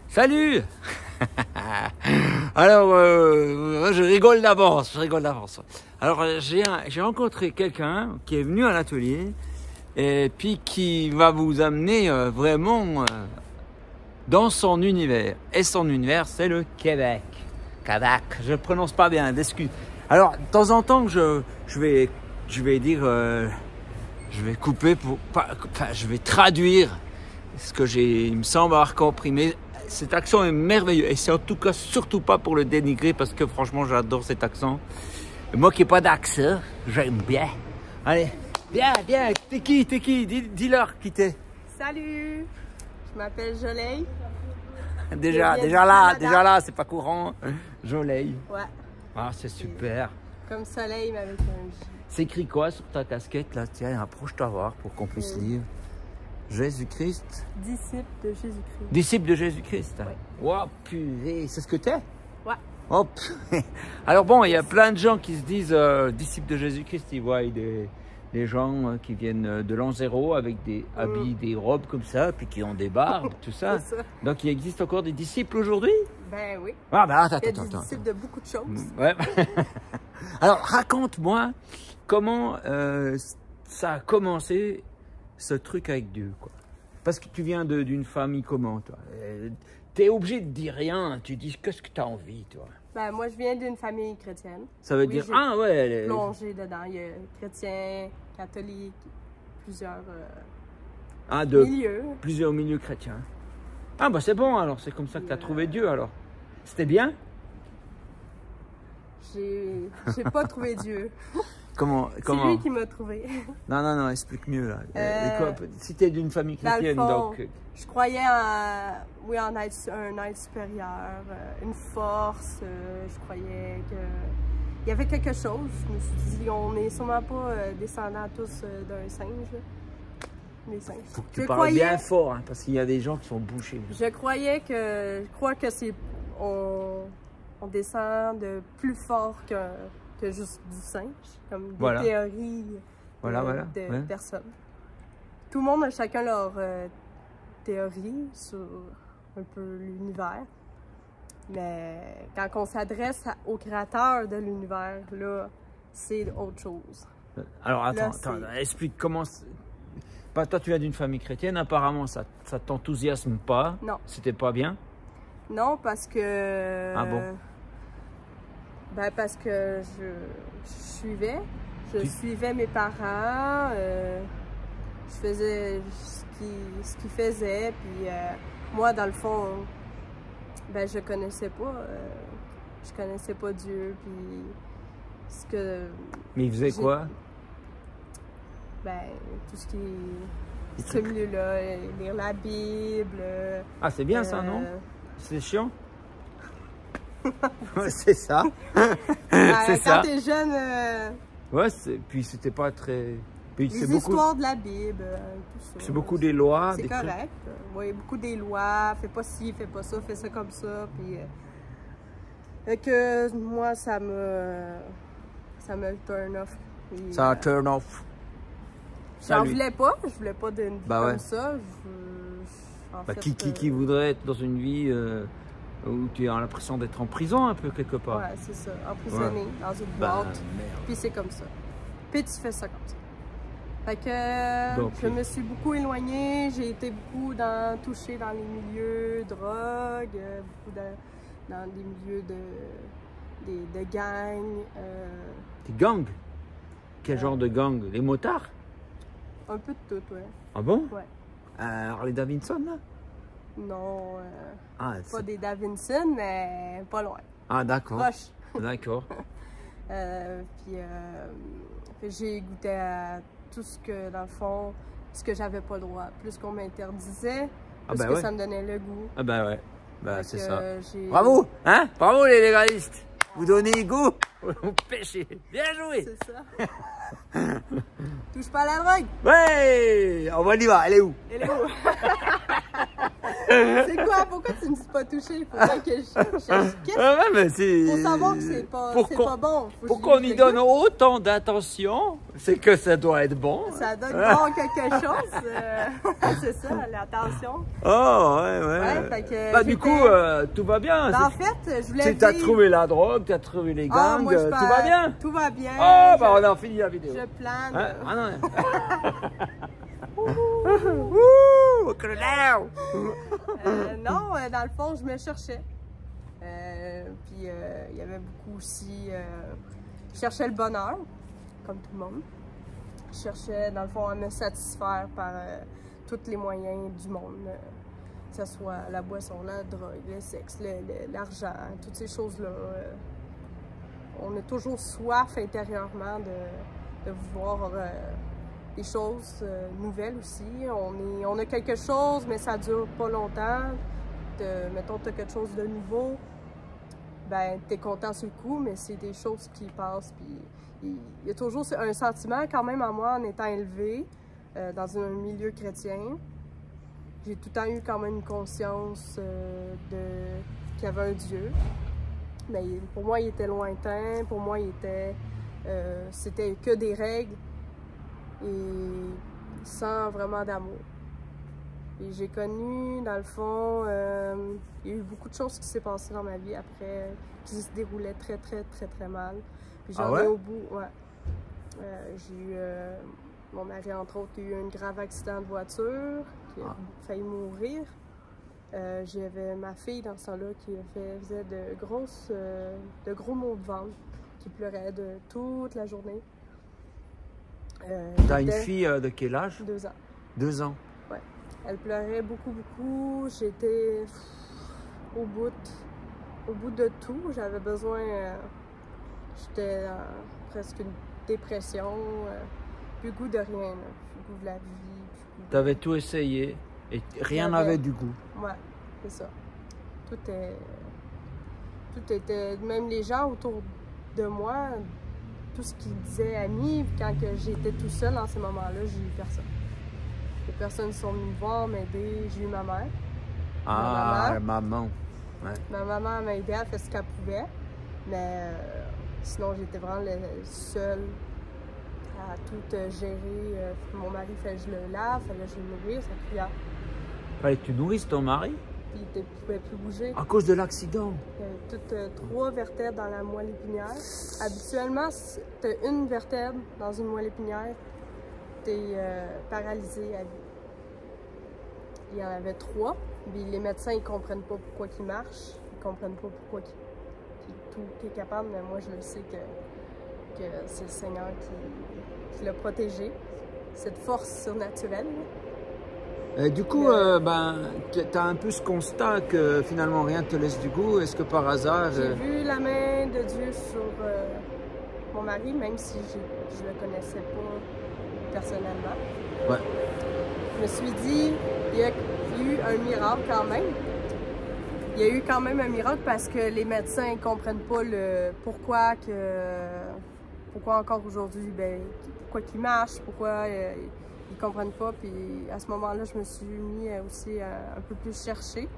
Salut. Alors, je rigole d'avance, Alors, j'ai rencontré quelqu'un qui est venu à l'atelier et puis qui va vous amener vraiment dans son univers. Et son univers, c'est le Québec. Québec, je ne prononce pas bien, d'excuses. Alors, de temps en temps, je vais dire, je vais couper je vais traduire ce que il me semble avoir compris. Mais cet accent est merveilleux. Et c'est en tout cas surtout pas pour le dénigrer parce que franchement, j'adore cet accent. Et moi qui n'ai pas d'accent, j'aime bien. Allez, viens, t'es qui? Dis-leur qui t'es. Salut, je m'appelle Joleil. Déjà là, c'est pas courant. Joleil. Ouais. Ah, c'est super. Comme soleil, mais avec un J. C'est écrit quoi sur ta casquette là? Tiens, approche-toi voir pour qu'on puisse lire. Jésus-Christ. Disciple de Jésus-Christ. Disciple de Jésus-Christ. Ouais. Wow, purée, c'est ce que t'es? Ouais. Hop. Alors bon, il y a plein de gens qui se disent disciples de Jésus-Christ. Ils voient des gens qui viennent de l'an zéro avec des habits, des robes comme ça, puis qui ont des barbes, tout ça. C'est ça. Donc il existe encore des disciples aujourd'hui? Ben oui. Ah ben attends. Il y a des disciples de beaucoup de choses. Ouais. Alors raconte-moi comment ça a commencé ce truc avec Dieu, quoi. Parce que tu viens d'une famille comment, toi? T'es obligé de dire rien, tu dis qu'est-ce que tu as envie, toi? Ben moi, je viens d'une famille chrétienne. Ça veut dire, ah ouais... Plongé dedans, il y a chrétiens, catholiques, plusieurs milieux. Plusieurs milieux chrétiens. Ah bah c'est bon alors, c'est comme ça que tu as trouvé Dieu alors. C'était bien? J'ai pas trouvé Dieu. Comment? C'est lui qui m'a trouvé. Non, explique mieux là. Si tu es d'une famille chrétienne, dans le fond, donc... Je croyais en un être supérieur, une force. Je croyais qu'il y avait quelque chose. Je me suis dit, on n'est sûrement pas descendants tous d'un singe. Des singes. Faut que tu parles bien fort, hein, parce qu'il y a des gens qui sont bouchés. Je crois que c'est... On descend de plus fort que juste du singe, comme des théories de personnes. Tout le monde a chacun leur théorie sur un peu l'univers, mais quand on s'adresse au créateur de l'univers, là, c'est autre chose. Alors attends, explique comment... Toi, tu viens d'une famille chrétienne, apparemment ça t'enthousiasme pas. Non. C'était pas bien? Non, parce que... Ah bon? Ben parce que je suivais mes parents, je faisais ce qu'ils faisaient, puis moi, dans le fond, ben je connaissais pas Dieu, puis ce que... Mais il faisait quoi? Ben, tout ce qui est ce milieu-là, lire la Bible... Ah, c'est bien ça, non? C'est chiant? Ouais, c'est ça. C'est ça. Quand t'es jeune... Ouais, puis c'était pas très... Puis les histoires de la Bible, tout ça. C'est beaucoup des lois. C'est correct. Oui, beaucoup des lois. Fais pas ci, fais pas ça, fais ça comme ça. Puis... que moi, ça me turn off. Puis, ça turn off. J'en voulais pas. Je voulais pas d'une vie comme ça. Qui voudrait être dans une vie... où tu as l'impression d'être en prison un peu quelque part. Ouais, c'est ça. Emprisonné dans une boîte. Puis c'est comme ça. Puis tu fais ça comme ça. Fait que je me suis beaucoup éloignée. J'ai été beaucoup touchée dans les milieux drogue, beaucoup dans des milieux de gangs. Des gangs? Quel genre de gang? Les motards? Un peu de tout, ouais. Ah bon? Ouais. Harley Davidson, là? Non, pas des Davidson, mais pas loin. Ah, d'accord. Proche. D'accord. Puis j'ai goûté à tout ce que, dans le fond, ce que j'avais pas le droit. Plus qu'on m'interdisait, plus que ça me donnait le goût. Ah ben ouais, c'est ça. Bravo, hein? Bravo les légalistes! Vous donnez goût au péché. Bien joué! C'est ça. Touche pas à la drogue! Ouais! On y va, elle est où? Elle est où? C'est quoi? Pourquoi tu me dis pas toucher? Il faut pas que je cherche. Ouais, mais c'est... Faut savoir que c'est pas bon. Pour qu'on y donne autant d'attention, c'est que ça doit être bon. Ça donne bon quelque chose. C'est ça, l'attention. Oh, ouais. Fait que bah, du coup, tout va bien. Ben, en fait, je voulais dire... Tu as trouvé la drogue, tu as trouvé les gangs, moi, tout va bien? Tout va bien. Oh, bah on a fini la vidéo. Je plane. Hein? Ah non. Non, dans le fond, je me cherchais. Puis il y avait beaucoup aussi... je cherchais le bonheur, comme tout le monde. Je cherchais, dans le fond, à me satisfaire par tous les moyens du monde. Que ce soit la boisson, la drogue, le sexe, l'argent, toutes ces choses-là. On a toujours soif intérieurement de vouloir des choses nouvelles aussi. On a quelque chose, mais ça dure pas longtemps. Mettons, tu as quelque chose de nouveau, ben, tu es content sur le coup, mais c'est des choses qui passent. Puis il y a toujours un sentiment, quand même, en moi, en étant élevé dans un milieu chrétien. J'ai tout le temps eu quand même une conscience qu'il y avait un Dieu. Mais pour moi, il était lointain. Pour moi, c'était que des règles et sans vraiment d'amour. Et j'ai connu, dans le fond, il y a eu beaucoup de choses qui s'est passées dans ma vie après, qui se déroulaient très mal. Puis j'en ai au bout, j'ai eu, mon mari, entre autres, a eu un grave accident de voiture, qui a failli mourir. J'avais ma fille dans ce temps-là qui faisait de gros maux de ventre, qui pleurait toute la journée. T'as une fille de quel âge? 2 ans. 2 ans? Ouais. Elle pleurait beaucoup. J'étais au bout de tout. J'avais besoin... j'étais presque une dépression. Plus goût de rien. Plus goût de la vie. T'avais tout essayé et rien n'avait du goût. Ouais, c'est ça. Tout était... Même les gens autour de moi... Tout ce qu'ils disaient amis, quand j'étais tout seul dans ces moments-là, j'ai eu personne. Les personnes sont venues me voir, m'aider. J'ai eu ma mère. Maman. Ouais. Ma maman m'a aidé, elle fait ce qu'elle pouvait. Mais sinon, j'étais vraiment seule à tout gérer. Mon mari fallait que je le lave, fallait que je le nourrisse, ça criait. Fallait que tu nourrisses ton mari? Il ne pouvait plus bouger. À cause de l'accident? Il y avait toutes 3 vertèbres dans la moelle épinière. Habituellement, si tu as une vertèbre dans une moelle épinière, tu es paralysé à vie. Il y en avait 3. Puis les médecins, ils ne comprennent pas pourquoi il marche. Ils ne comprennent pas pourquoi il est capable. Mais moi, je le sais que c'est le Seigneur qui l'a protégé. Cette force surnaturelle. Du coup, tu as un peu ce constat que finalement rien ne te laisse du goût. Est-ce que par hasard... J'ai vu la main de Dieu sur mon mari, même si je ne le connaissais pas personnellement. Ouais. Je me suis dit, il y a eu un miracle quand même. Il y a eu quand même un miracle parce que les médecins ne comprennent pas le pourquoi encore aujourd'hui, pourquoi qu'il marche, pourquoi... ils comprennent pas, puis à ce moment-là, je me suis mis aussi un peu plus chercher.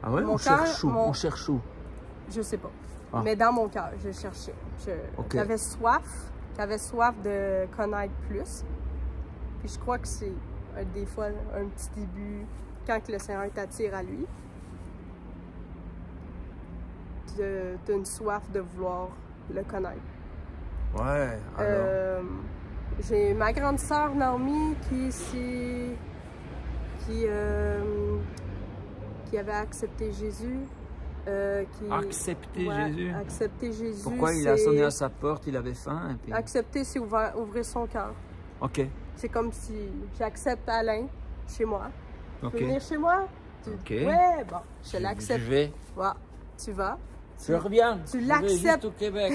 Ah ouais? On cherche où? Je sais pas. Ah. Mais dans mon cœur, je cherchais. J'avais soif de connaître plus. Puis je crois que c'est des fois un petit début, quand le Seigneur t'attire à lui. T'as une soif de vouloir le connaître. Ouais, alors... J'ai ma grande sœur Naomi qui avait accepté Jésus. Accepté Jésus. Pourquoi il a sonné à sa porte, il avait faim? Et puis... Accepter, c'est ouvrir son cœur. OK. C'est comme si j'accepte Alain chez moi. Okay. Tu veux venir chez moi? OK. Ouais, bon, je l'accepte. Je vais. Ouais, tu vas. Tu reviens. Tu l'acceptes au Québec.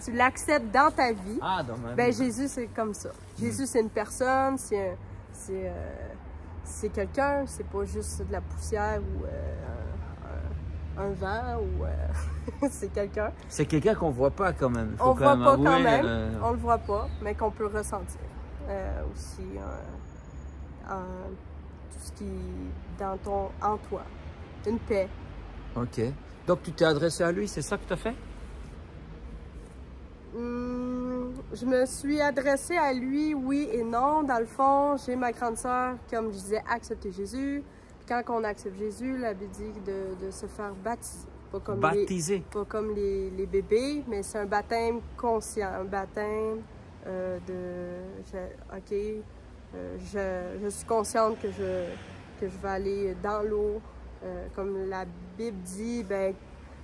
Tu l'acceptes dans ta vie. Ah, dans ma vie. Jésus, c'est comme ça. Jésus, c'est une personne, c'est quelqu'un, c'est pas juste de la poussière ou un vent ou c'est quelqu'un. C'est quelqu'un qu'on voit pas quand même. On voit pas quand même, on le voit pas, mais qu'on peut ressentir. Aussi, tout ce qui est en toi. Une paix. OK. Donc, tu t'es adressé à lui, c'est ça que tu as fait? Je me suis adressée à lui, oui et non. Dans le fond, j'ai ma grande sœur, comme je disais, accepter Jésus. Puis quand on accepte Jésus, la Bible dit de se faire baptiser. Pas comme pas comme les bébés, mais c'est un baptême conscient, un baptême je suis consciente que je vais aller dans l'eau. Comme la Bible dit, ben,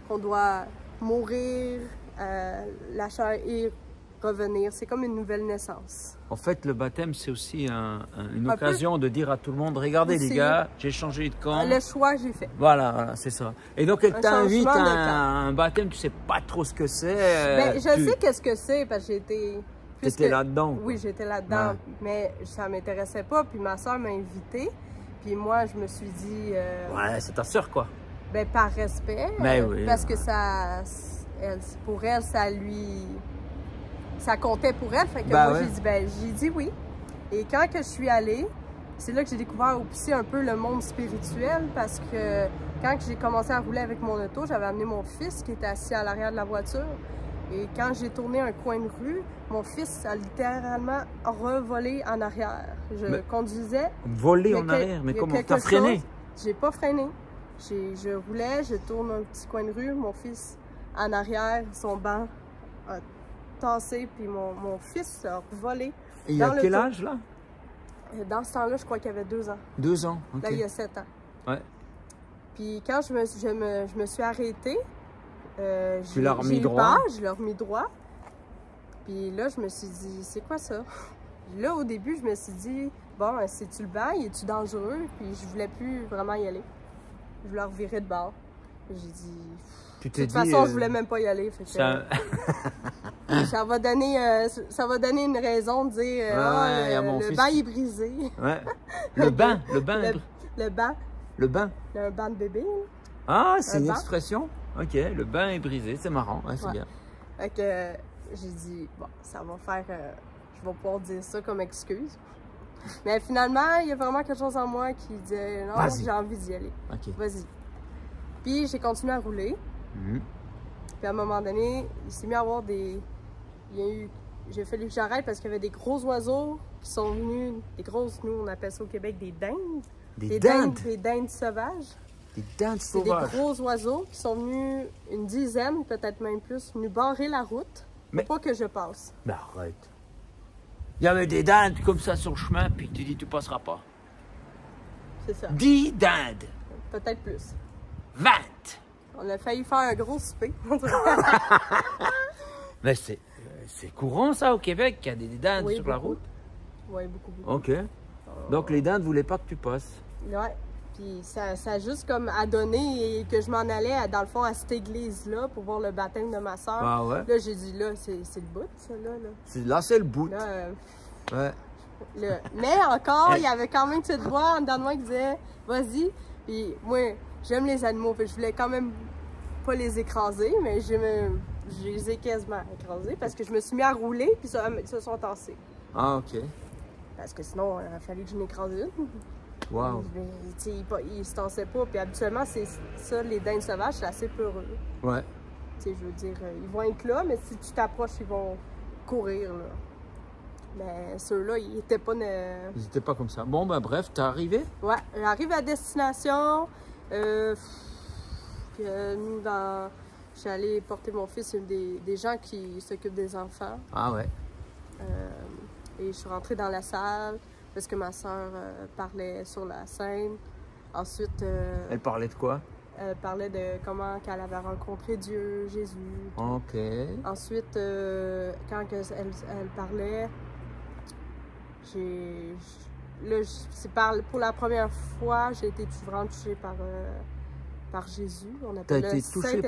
qu'on doit mourir, la chair et revenir. C'est comme une nouvelle naissance. En fait, le baptême, c'est aussi une occasion de dire à tout le monde, regardez aussi, les gars, j'ai changé de camp. Le choix, j'ai fait. Voilà, c'est ça. Et donc, elle t'invite à un baptême, tu sais pas trop ce que c'est. Ben, je sais qu'est-ce que c'est, parce que j'ai été... Tu étais là-dedans. Oui, j'étais là-dedans, mais ça m'intéressait pas. Puis ma soeur m'a invitée. Puis moi, je me suis dit... Ouais, c'est ta soeur, quoi. Ben, par respect. Ben oui. Parce que pour elle, ça comptait pour elle. Fait que moi, j'ai dit oui. Et quand que je suis allée, c'est là que j'ai découvert aussi un peu le monde spirituel. Parce que quand j'ai commencé à rouler avec mon auto, j'avais amené mon fils qui était assis à l'arrière de la voiture. Et quand j'ai tourné un coin de rue, mon fils a littéralement revolé en arrière. Je conduisais. Volé en arrière? Mais comment? T'as freiné? J'ai pas freiné. Je roulais, je tourne un petit coin de rue, mon fils en arrière, son banc a tassé, puis mon fils a volé. Et il a quel âge, là? Dans ce temps-là, je crois qu'il avait 2 ans. 2 ans, OK. Là, il y a 7 ans. Ouais. Puis quand je me suis arrêtée, tu l'as remis droit? Je l'ai remis droit. Puis là, je me suis dit, c'est quoi ça? Là, au début, je me suis dit, bon, c'est-tu le banc? Es-tu dangereux? Puis je voulais plus vraiment y aller. Je voulais revirer de bord. J'ai dit... De toute façon, je voulais même pas y aller. Fait que, ça va donner une raison de dire le banc est brisé. Ouais. Le banc. Le banc. Le banc. Un banc de bébé. Ah, c'est une expression? OK, le banc est brisé, c'est marrant, ouais, c'est bien. Fait que j'ai dit, bon, ça va faire... je vais pouvoir dire ça comme excuse. Mais finalement, il y a vraiment quelque chose en moi qui dit, non, j'ai envie d'y aller. OK. Vas-y. Puis j'ai continué à rouler. Puis à un moment donné, il s'est mis à avoir j'ai fallu que j'arrête parce qu'il y avait des gros oiseaux qui sont venus, nous on appelle ça au Québec des dindes. Des dindes sauvages. Des dindes sauvages. C'est des gros oiseaux qui sont venus, une dizaine, peut-être même plus, venus barrer la route pour pas que je passe. Mais arrête. Il y avait des dindes comme ça sur le chemin, puis tu dis tu passeras pas. C'est ça. 10 dindes. Peut-être plus. 20. On a failli faire un gros souper. Mais c'est courant ça au Québec, qu'il y a des dindes sur la route? Oui, beaucoup. OK. Donc les dindes ne voulaient pas que tu passes? Ouais. Puis ça a juste comme à donner et que je m'en allais dans le fond à cette église-là pour voir le baptême de ma soeur. Ah ouais? Là, j'ai dit là, c'est le bout, ça là. Là, c'est le bout. Là, ouais. Mais encore, il y avait quand même cette voix en dedans de moi qui disait vas-y. Puis moi, j'aime les animaux, puis je voulais quand même pas les écraser, mais je les ai quasiment écrasés parce que je me suis mis à rouler, puis ils se sont tassés. Ah, OK. Parce que sinon, il a fallu que je n'écrase une. Wow. Ils se tassaient pas, puis habituellement, c'est ça, les dindes sauvages, c'est assez peureux. Ouais. Je veux dire, ils vont être là, mais si tu t'approches, ils vont courir, là. Mais ceux-là, ils étaient pas... Ils étaient pas comme ça. Bon, ben bref, t'es arrivé? Ouais, j'arrive à destination. J'ai allé porter mon fils, des gens qui s'occupent des enfants. Ah ouais. Et je suis rentrée dans la salle parce que ma soeur parlait sur la scène. Ensuite... elle parlait de quoi? Elle parlait de comment qu'elle avait rencontré Dieu, Jésus. OK. Ensuite, quand elle parlait, pour la première fois, j'ai été vraiment touchée par Jésus. Tu as été touchée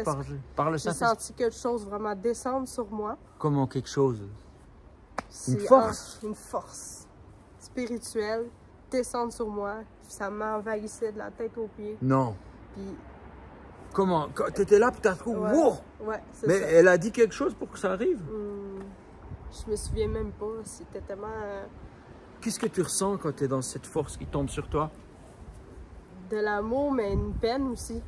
par le Saint-Esprit? J'ai senti quelque chose vraiment descendre sur moi. Comment quelque chose? Une force? Une force spirituelle descendre sur moi. Ça m'envahissait de la tête aux pieds. Non. Puis... Comment? Tu étais là, puis tu as trouvé... Ouais, wow! Ouais, c'est mais ça. Elle a dit quelque chose pour que ça arrive? Je me souviens même pas. C'était tellement... Qu'est-ce que tu ressens quand tu es dans cette force qui tombe sur toi? De l'amour, mais une peine aussi.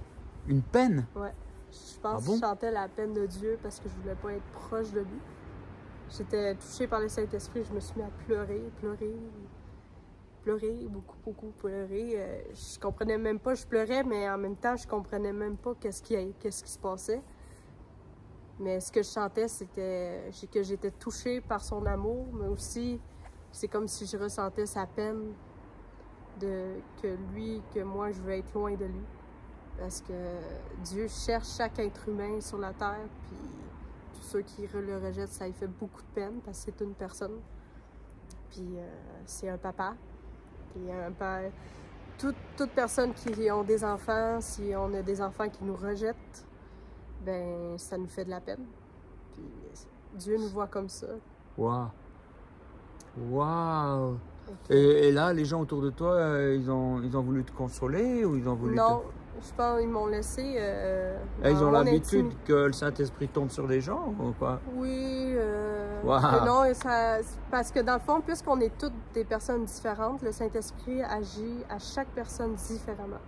Une peine? Ouais. Je pense que je chantais la peine de Dieu parce que je voulais pas être proche de lui. J'étais touchée par le Saint-Esprit, je me suis mis à pleurer, beaucoup pleurer. Je comprenais même pas, je pleurais, mais en même temps, je comprenais même pas qu'est-ce qui se passait. Mais ce que je chantais, c'était que j'étais touchée par son amour, mais aussi, c'est comme si je ressentais sa peine que moi, je veux être loin de lui. Parce que Dieu cherche chaque être humain sur la terre, puis tous ceux qui le rejettent, ça lui fait beaucoup de peine, parce que c'est une personne. Puis c'est un papa. Puis un père. Toute personne qui ont des enfants, si on a des enfants qui nous rejettent, ben ça nous fait de la peine. Puis Dieu nous voit comme ça. Wow! Wow! Et là, les gens autour de toi, ils ont voulu te consoler ou ils ont voulu Non, je pense qu'ils m'ont laissé. Ils ont l'habitude que le Saint-Esprit tombe sur les gens ou quoi? Oui. Wow. Non, parce que dans le fond, puisqu'on est toutes des personnes différentes, le Saint-Esprit agit à chaque personne différemment.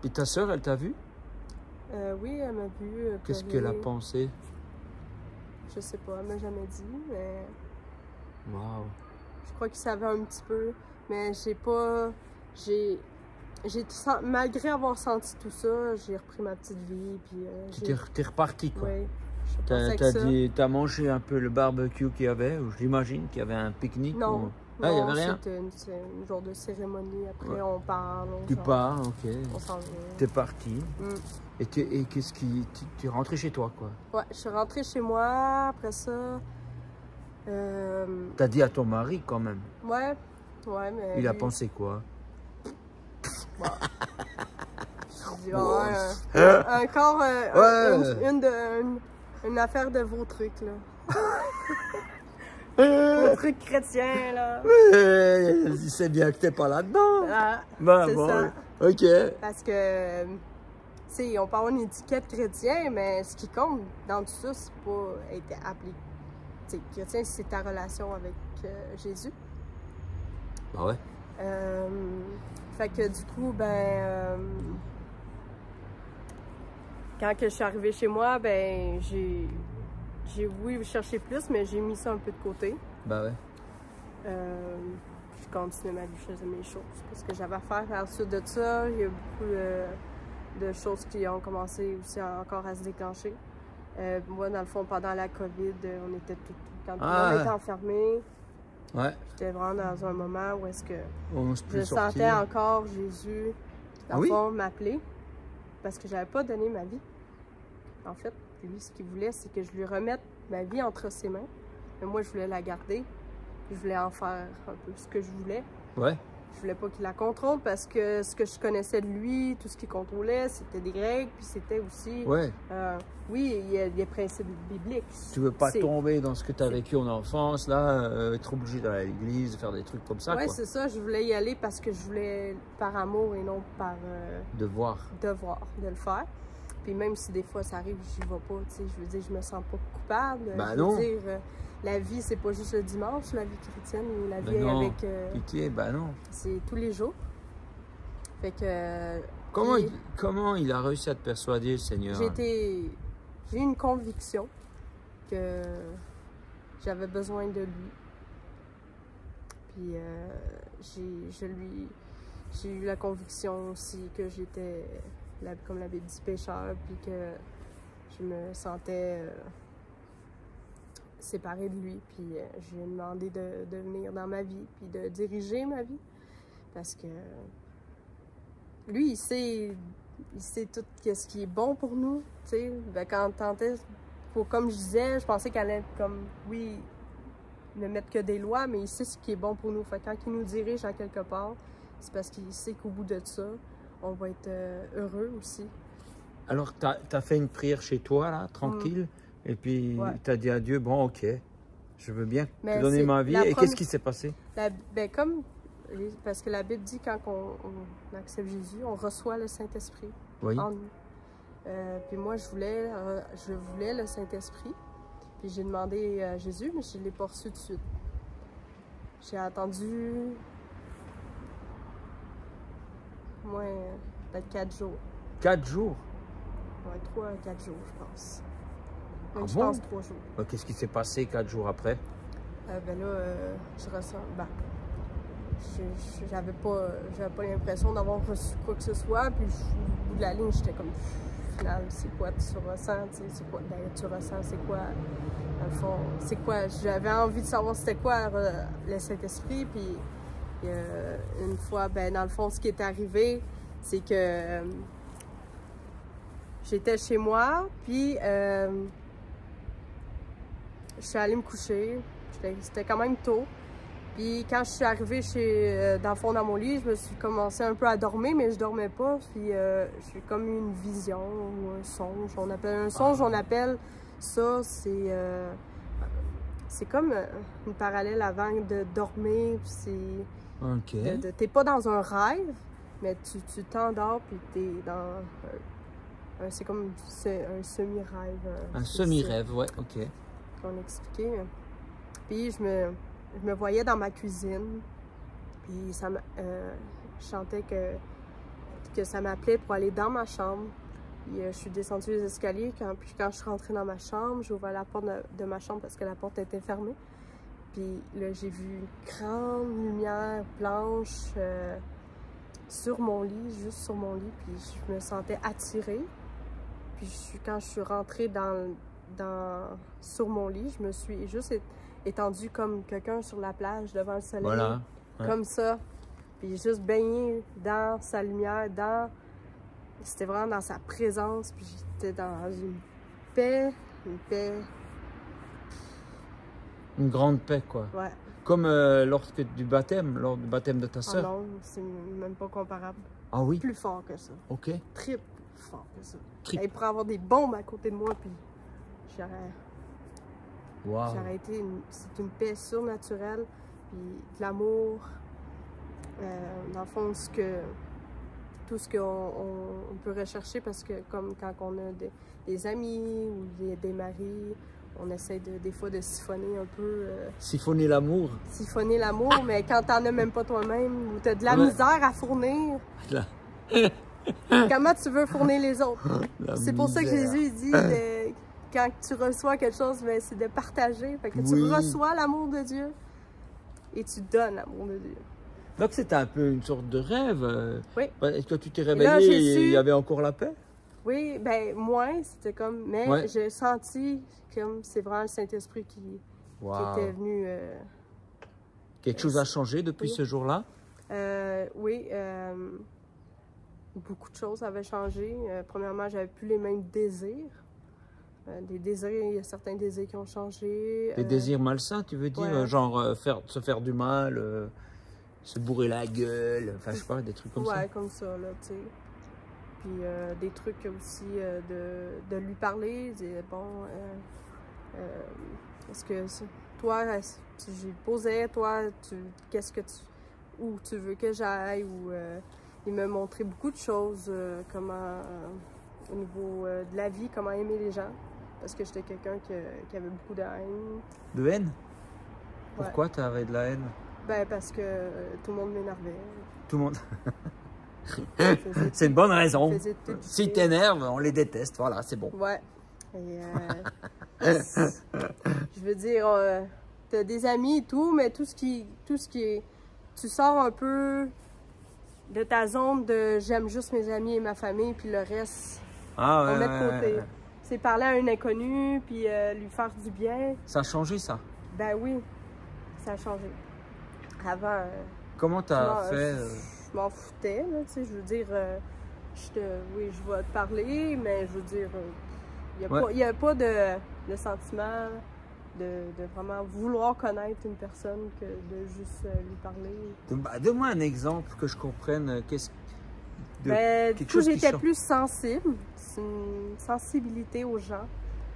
Et ta sœur, elle t'a vu? Oui, elle m'a vu. Qu'est-ce qu'elle a pensé? Je sais pas, elle m'a jamais dit, mais. Wow. Je crois qu'il savait un petit peu, mais malgré avoir senti tout ça, j'ai repris ma petite vie, puis... T'es reparti, quoi. Oui. T'as mangé un peu le barbecue qu'il y avait, ou j'imagine qu'il y avait un pique-nique? Non. Ou... Ah, il n'y avait rien? C'était une genre de cérémonie, après on parle, Tu pars, ok. On s'en va. T'es parti. Et qu'est-ce qui... Tu es rentré chez toi, quoi? Ouais, je suis rentrée chez moi, après ça... T'as dit à ton mari, quand même? Ouais, mais... Il a pensé quoi? Bon. Je dis, encore une affaire de vos trucs, là. Vos trucs chrétiens, là. C'est bien que t'es pas là-dedans. Ah, c'est ça. Ok. Parce que, tu sais, on peut avoir une étiquette chrétien, mais ce qui compte dans tout ça, c'est pas être appelé. Tu sais, chrétien, c'est ta relation avec Jésus. Ah ouais? Fait que du coup, quand que je suis arrivée chez moi, j'ai voulu chercher plus, mais j'ai mis ça un peu de côté. Bah ouais. Je continuais ma vie, je faisais mes choses, parce que j'avais à faire. Ensuite de ça, il y a beaucoup de choses qui ont commencé aussi encore à se déclencher. Moi, dans le fond, pendant la COVID, on était quand tout le monde était enfermé. Ouais. J'étais vraiment dans un moment où est-ce que je sortir. sentais encore Jésus, dans le fond, m'appeler, parce que j'avais pas donné ma vie. En fait, lui, ce qu'il voulait, c'est que je lui remette ma vie entre ses mains. Mais moi, je voulais la garder. Je voulais en faire un peu ce que je voulais. Ouais. Je voulais pas qu'il la contrôle parce que ce que je connaissais de lui, tout ce qu'il contrôlait, c'était des règles, puis c'était aussi... Ouais. Oui, il y a des principes bibliques. Tu veux pas tomber dans ce que tu as vécu en enfance, là, être obligé d'aller à l'église, faire des trucs comme ça, ouais, c'est ça. Je voulais y aller parce que je voulais par amour et non par... Devoir de le faire. Puis même si des fois ça arrive, j'y vais pas, tu sais, je veux dire, je me sens pas coupable. Je veux dire, la vie, c'est pas juste le dimanche, la vie chrétienne, ou la vie avec... Pitié, non. C'est tous les jours. Fait que... Comment il a réussi à te persuader, Seigneur? J'ai eu une conviction que j'avais besoin de lui. Puis j'ai eu la conviction aussi que j'étais, comme la Bible dit, pécheur, puis que je me sentais séparée de lui. Puis je lui ai demandé de venir dans ma vie, puis de diriger ma vie. Parce que lui, il sait tout ce qui est bon pour nous. Tu sais, quand tentais, comme je disais, je pensais qu'elle allait, comme, oui, ne mettre que des lois, mais il sait ce qui est bon pour nous. Fait quand il nous dirige à quelque part, c'est parce qu'il sait qu'au bout de ça, on va être heureux aussi. Alors, tu as fait une prière chez toi, là, tranquille, et puis tu as dit à Dieu, bon, ok, je veux bien te donner ma vie. Et qu'est-ce qui s'est passé? Parce que la Bible dit quand on accepte Jésus, on reçoit le Saint-Esprit en nous. Puis moi, je voulais le Saint-Esprit. Puis j'ai demandé à Jésus, mais je ne l'ai pas reçu tout de suite. J'ai attendu Moi, peut-être 4 jours. 4 jours? Ouais, 3 à 4 jours, je pense. Ah je bon? pense 3 jours. Qu'est-ce qui s'est passé 4 jours après? Ben là, je ressens... Ben, j'avais pas l'impression d'avoir reçu quoi que ce soit, puis au bout de la ligne, j'étais comme... Final, c'est quoi tu ressens, c'est quoi, ben, tu ressens, c'est quoi, dans le fond, c'est quoi, j'avais envie de savoir c'était quoi le Saint-Esprit, puis une fois, ben, dans le fond, ce qui est arrivé, c'est que j'étais chez moi, puis je suis allée me coucher, c'était quand même tôt. Puis quand je suis arrivée dans le fond dans mon lit, je me suis commencé un peu à dormir, mais je dormais pas. Puis j'ai comme eu une vision ou un songe. On appelle un songe, on appelle ça, c'est comme une parallèle avant de dormir. Puis c'est... OK. T'es pas dans un rêve, mais tu t'endors, puis t'es dans... c'est comme un semi-rêve. Un semi-rêve, ouais, OK. Qu'on expliquait. Puis je me voyais dans ma cuisine, puis je sentais que ça m'appelait pour aller dans ma chambre. Puis je suis descendue les escaliers, puis quand je suis rentrée dans ma chambre, j'ai ouvert la porte de ma chambre parce que la porte était fermée. Puis là, j'ai vu une grande lumière blanche sur mon lit, juste sur mon lit, puis je me sentais attirée. Puis quand je suis rentrée sur mon lit, je me suis juste étendue comme quelqu'un sur la plage devant le soleil, voilà, ouais. Comme ça, puis juste baigné dans sa lumière, c'était vraiment dans sa présence, puis j'étais dans une paix, une grande paix, quoi. Ouais. Comme lors du baptême de ta sœur. Ah non, c'est même pas comparable. Ah oui? Plus fort que ça. OK. Triple fort que ça. Triple. Il pourrait avoir des bombes à côté de moi, puis j'aurais... Wow. C'est une paix surnaturelle, puis de l'amour. Dans le fond, tout ce qu'on peut rechercher, parce que comme quand on a des amis ou des maris, on essaie des fois de siphonner un peu. Siphonner l'amour. Siphonner l'amour, mais quand t'en as même pas toi-même, ou t'as de la misère à fournir. Comment tu veux fournir les autres? C'est pour ça que Jésus dit quand tu reçois quelque chose, c'est de partager. Fait que tu reçois l'amour de Dieu et tu donnes l'amour de Dieu. Donc c'était un peu une sorte de rêve. Oui. Est-ce que tu t'es réveillé et il y avait encore la paix? Oui, ben moins, c'était comme... Mais j'ai senti comme c'est vraiment le Saint-Esprit qui était venu... Quelque chose a changé depuis ce jour-là? Oui. Beaucoup de choses avaient changé. Premièrement, j'avais plus les mêmes désirs. Des désirs, il y a certains désirs qui ont changé. Des désirs malsains, tu veux dire? Genre se faire du mal, se bourrer la gueule, enfin je sais pas, des trucs comme ça. Ouais, comme ça, là, tu sais. Puis des trucs aussi de lui parler, dire, bon, est-ce que toi, j'ai posé, toi, où tu veux que j'aille, ou il m'a montré beaucoup de choses, comment, au niveau de la vie, comment aimer les gens. Parce que j'étais quelqu'un qui avait beaucoup de haine. De haine? Pourquoi tu avais de la haine? Ben, parce que tout le monde m'énervait. Tout le monde? C'est une bonne raison. Si t'énerves, on les déteste. Voilà, c'est bon. Ouais. Et, je veux dire, t'as des amis et tout, mais tout ce qui est... Tu sors un peu de ta zone de j'aime juste mes amis et ma famille, puis le reste, on met de côté. C'est parler à un inconnu, puis lui faire du bien. Ça a changé, ça? Ben oui, ça a changé. Avant... Comment t'as fait? Je m'en foutais, là, tu sais, je veux dire, oui, je vais te parler, mais je veux dire, il n'y a pas de sentiment de vraiment vouloir connaître une personne que de juste lui parler. Donne-moi un exemple que je comprenne. J'étais plus sensible. C'est une sensibilité aux gens,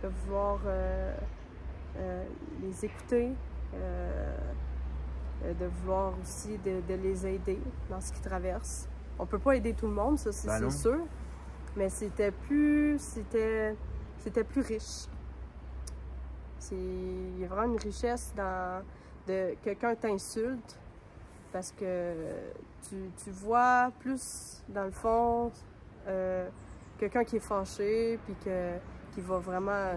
de vouloir les écouter, de vouloir aussi de les aider dans ce qu'ils traversent. On peut pas aider tout le monde, ça c'est sûr, mais c'était plus riche. Il y a vraiment une richesse de quelqu'un t'insulte, parce que tu vois plus, dans le fond, quelqu'un qui est fâché, puis qui va vraiment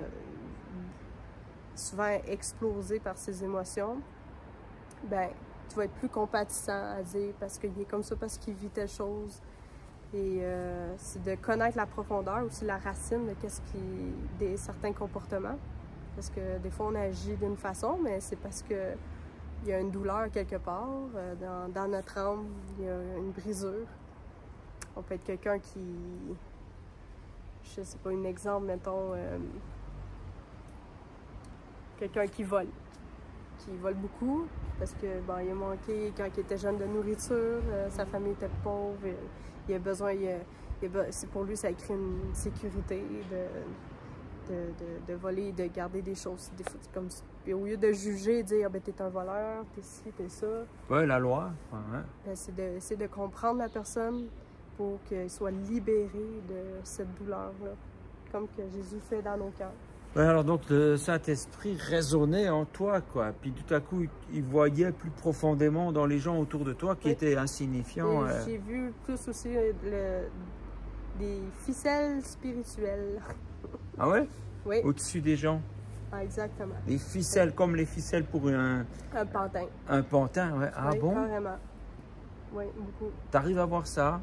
souvent exploser par ses émotions, ben tu vas être plus compatissant à dire parce qu'il est comme ça, parce qu'il vit telle chose. Et c'est de connaître la profondeur, aussi la racine de certains comportements. Parce que des fois, on agit d'une façon, mais c'est parce qu'il y a une douleur quelque part. Dans notre âme, il y a une brisure. On peut être quelqu'un qui... Je sais pas, un exemple, mettons... quelqu'un qui vole beaucoup, parce que bon, il a manqué, quand il était jeune, de nourriture, sa famille était pauvre, il a besoin... c'est pour lui, ça a créé une sécurité de voler, de garder des choses, des fois, comme ça. Puis au lieu de juger, dire, ah, ben, t'es un voleur, t'es ci, t'es ça. Ouais, la loi. Ouais. Ben, c'est de comprendre la personne pour qu'il soit libéré de cette douleur-là, comme que Jésus fait dans nos cœurs. Ouais, alors donc le Saint-Esprit résonnait en toi, quoi. Puis tout à coup, il voyait plus profondément dans les gens autour de toi qui étaient insignifiants. J'ai vu plus aussi des ficelles spirituelles. Ah ouais? Oui. Au-dessus des gens? Ah, exactement. Des ficelles, comme les ficelles pour un pantin. Un pantin, ouais. Ah oui, bon? Carrément. Oui, beaucoup. T'arrives à voir ça?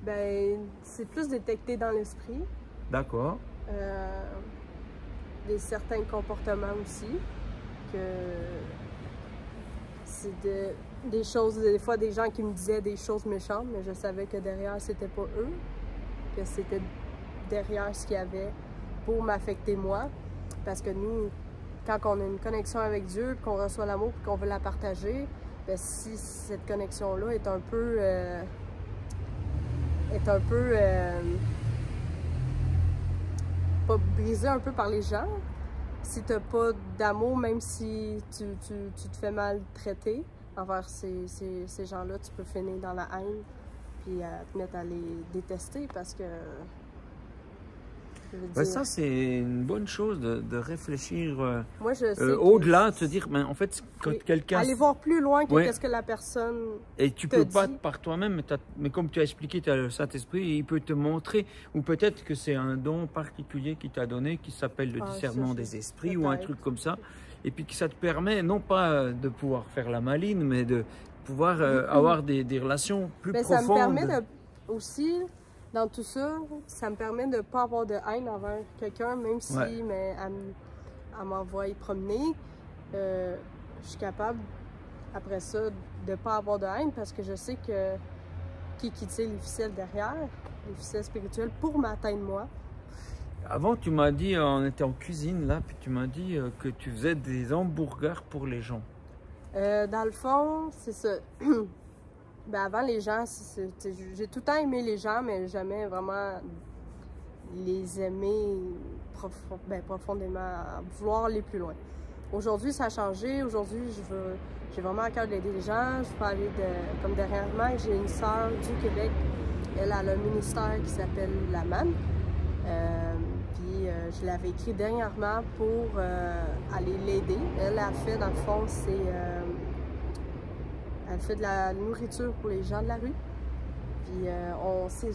Ben, c'est plus détecté dans l'esprit. D'accord. Certains comportements aussi, que c'est des choses, des fois des gens qui me disaient des choses méchantes, mais je savais que derrière c'était pas eux, que c'était derrière ce qu'il y avait pour m'affecter moi, parce que nous, quand on a une connexion avec Dieu, qu'on reçoit l'amour et qu'on veut la partager, bien, si cette connexion-là est un peu pas brisé un peu par les gens, si tu n'as pas d'amour, même si tu te fais maltraiter envers ces gens-là, tu peux finir dans la haine puis à te mettre à les détester parce que... Ouais, ça, c'est une bonne chose de réfléchir au-delà, de se dire, ben, en fait, quand quelqu'un... Aller voir plus loin que qu'est-ce que la personne Et tu peux pas par toi-même, mais comme tu as expliqué, tu as le Saint-Esprit, il peut te montrer, ou peut-être que c'est un don particulier qui t'a donné, qui s'appelle le discernement des esprits, ou un truc comme ça, et puis que ça te permet, non pas de pouvoir faire la maline, mais de pouvoir avoir des relations plus profondes. Ça me permet aussi... Dans tout ça, ça me permet de ne pas avoir de haine envers quelqu'un, même si elle m'envoie promener. Je suis capable, après ça, de ne pas avoir de haine parce que je sais que qui tire les ficelles derrière, les ficelles spirituelles, pour m'atteindre moi. Avant, tu m'as dit, on était en cuisine là, puis tu m'as dit que tu faisais des hamburgers pour les gens. Dans le fond, c'est ça. Ben avant, les gens, j'ai tout le temps aimé les gens, mais jamais vraiment les aimer profondément, vouloir aller plus loin. Aujourd'hui, ça a changé. Aujourd'hui, j'ai vraiment à cœur d'aider les gens. Je peux aller comme dernièrement, j'ai une sœur du Québec. Elle a un ministère qui s'appelle La Manne. Puis je l'avais écrit dernièrement pour aller l'aider. Elle a fait, dans le fond, elle fait de la nourriture pour les gens de la rue. Puis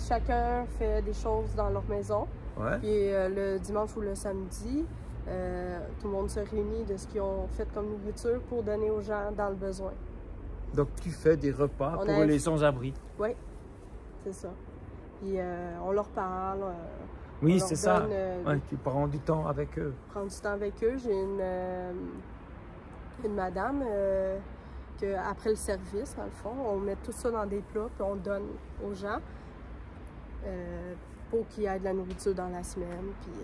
chacun fait des choses dans leur maison. Ouais. Puis le dimanche ou le samedi, tout le monde se réunit de ce qu'ils ont fait comme nourriture pour donner aux gens dans le besoin. Donc tu fais des repas pour les sans-abri. Oui, c'est ça. Puis on leur parle. Oui, c'est ça. Ouais, tu prends du temps avec eux. Prends du temps avec eux. J'ai une madame... après le service, dans le fond, on met tout ça dans des plats puis on donne aux gens pour qu'ils aient de la nourriture dans la semaine. Puis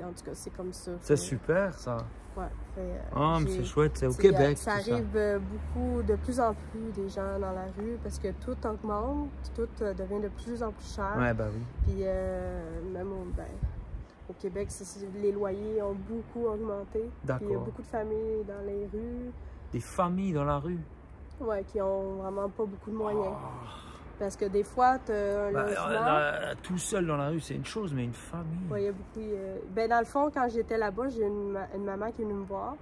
en tout cas, c'est comme ça. C'est super, ça. Ouais. Mais c'est chouette, c'est au Québec. Ça arrive beaucoup, de plus en plus, des gens dans la rue parce que tout augmente, tout devient de plus en plus cher. Ouais, ben oui. Puis même au Québec, les loyers ont beaucoup augmenté. D'accord. Il y a beaucoup de familles dans les rues. Des familles dans la rue? Oui, qui ont vraiment pas beaucoup de moyens. Oh. Parce que des fois, tu as un logement... tout seul dans la rue, c'est une chose, mais une famille... Oui, il y a beaucoup... dans le fond, quand j'étais là-bas, j'ai une maman qui est venue me voir.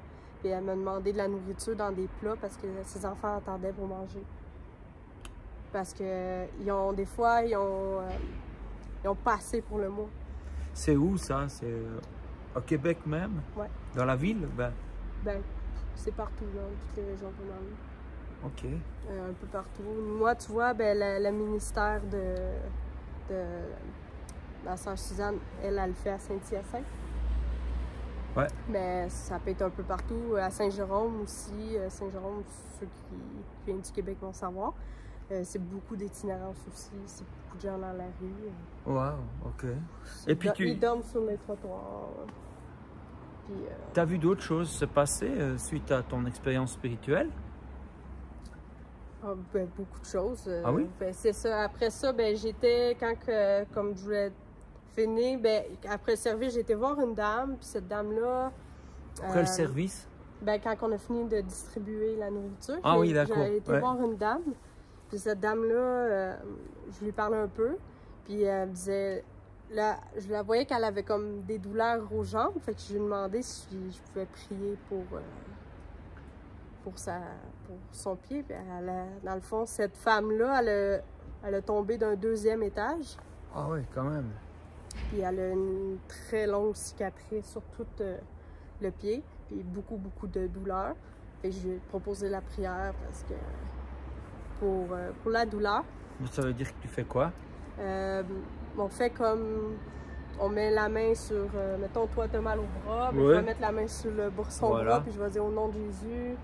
Puis elle m'a demandé de la nourriture dans des plats parce que ses enfants attendaient pour manger. Parce que des fois, ils ont pas assez pour le mois. C'est où ça? C'est au Québec même? Ouais. Dans la ville? Ben, c'est partout, dans toutes les régions qu'on a. OK. Un peu partout. Moi, tu vois, le ministère de la sœur Suzanne, elle le fait à Saint-Hyacinthe. Ouais. Mais ça peut être un peu partout. À Saint-Jérôme aussi. Saint-Jérôme, ceux qui viennent du Québec vont savoir. C'est beaucoup d'itinérance aussi. C'est beaucoup de gens dans la rue. Wow, OK. Et puis Ils dorment sur les trottoirs. Tu as vu d'autres choses se passer suite à ton expérience spirituelle? Beaucoup de choses. Ah oui? C'est ça. Après ça, j'étais, comme je voulais finir, après le service, j'ai été voir une dame, puis cette dame-là... Après le service? Quand on a fini de distribuer la nourriture, ah oui, d'accord. J'ai été voir une dame, puis cette dame-là, je lui parlais un peu, puis elle me disait... Là, je la voyais qu'elle avait comme des douleurs aux jambes, fait que je lui ai demandé si je pouvais prier pour son pied. Puis dans le fond, cette femme-là, elle a tombé d'un 2e étage. Ah oui, quand même. Puis elle a une très longue cicatrice sur tout le pied, puis beaucoup de douleur. Et je lui ai proposé la prière parce que pour la douleur. Mais ça veut dire que tu fais quoi? On fait comme... On met la main sur... mettons, toi, tu as mal au bras, ouais. Je vais mettre la main sur son bras, puis je vais dire au nom de Jésus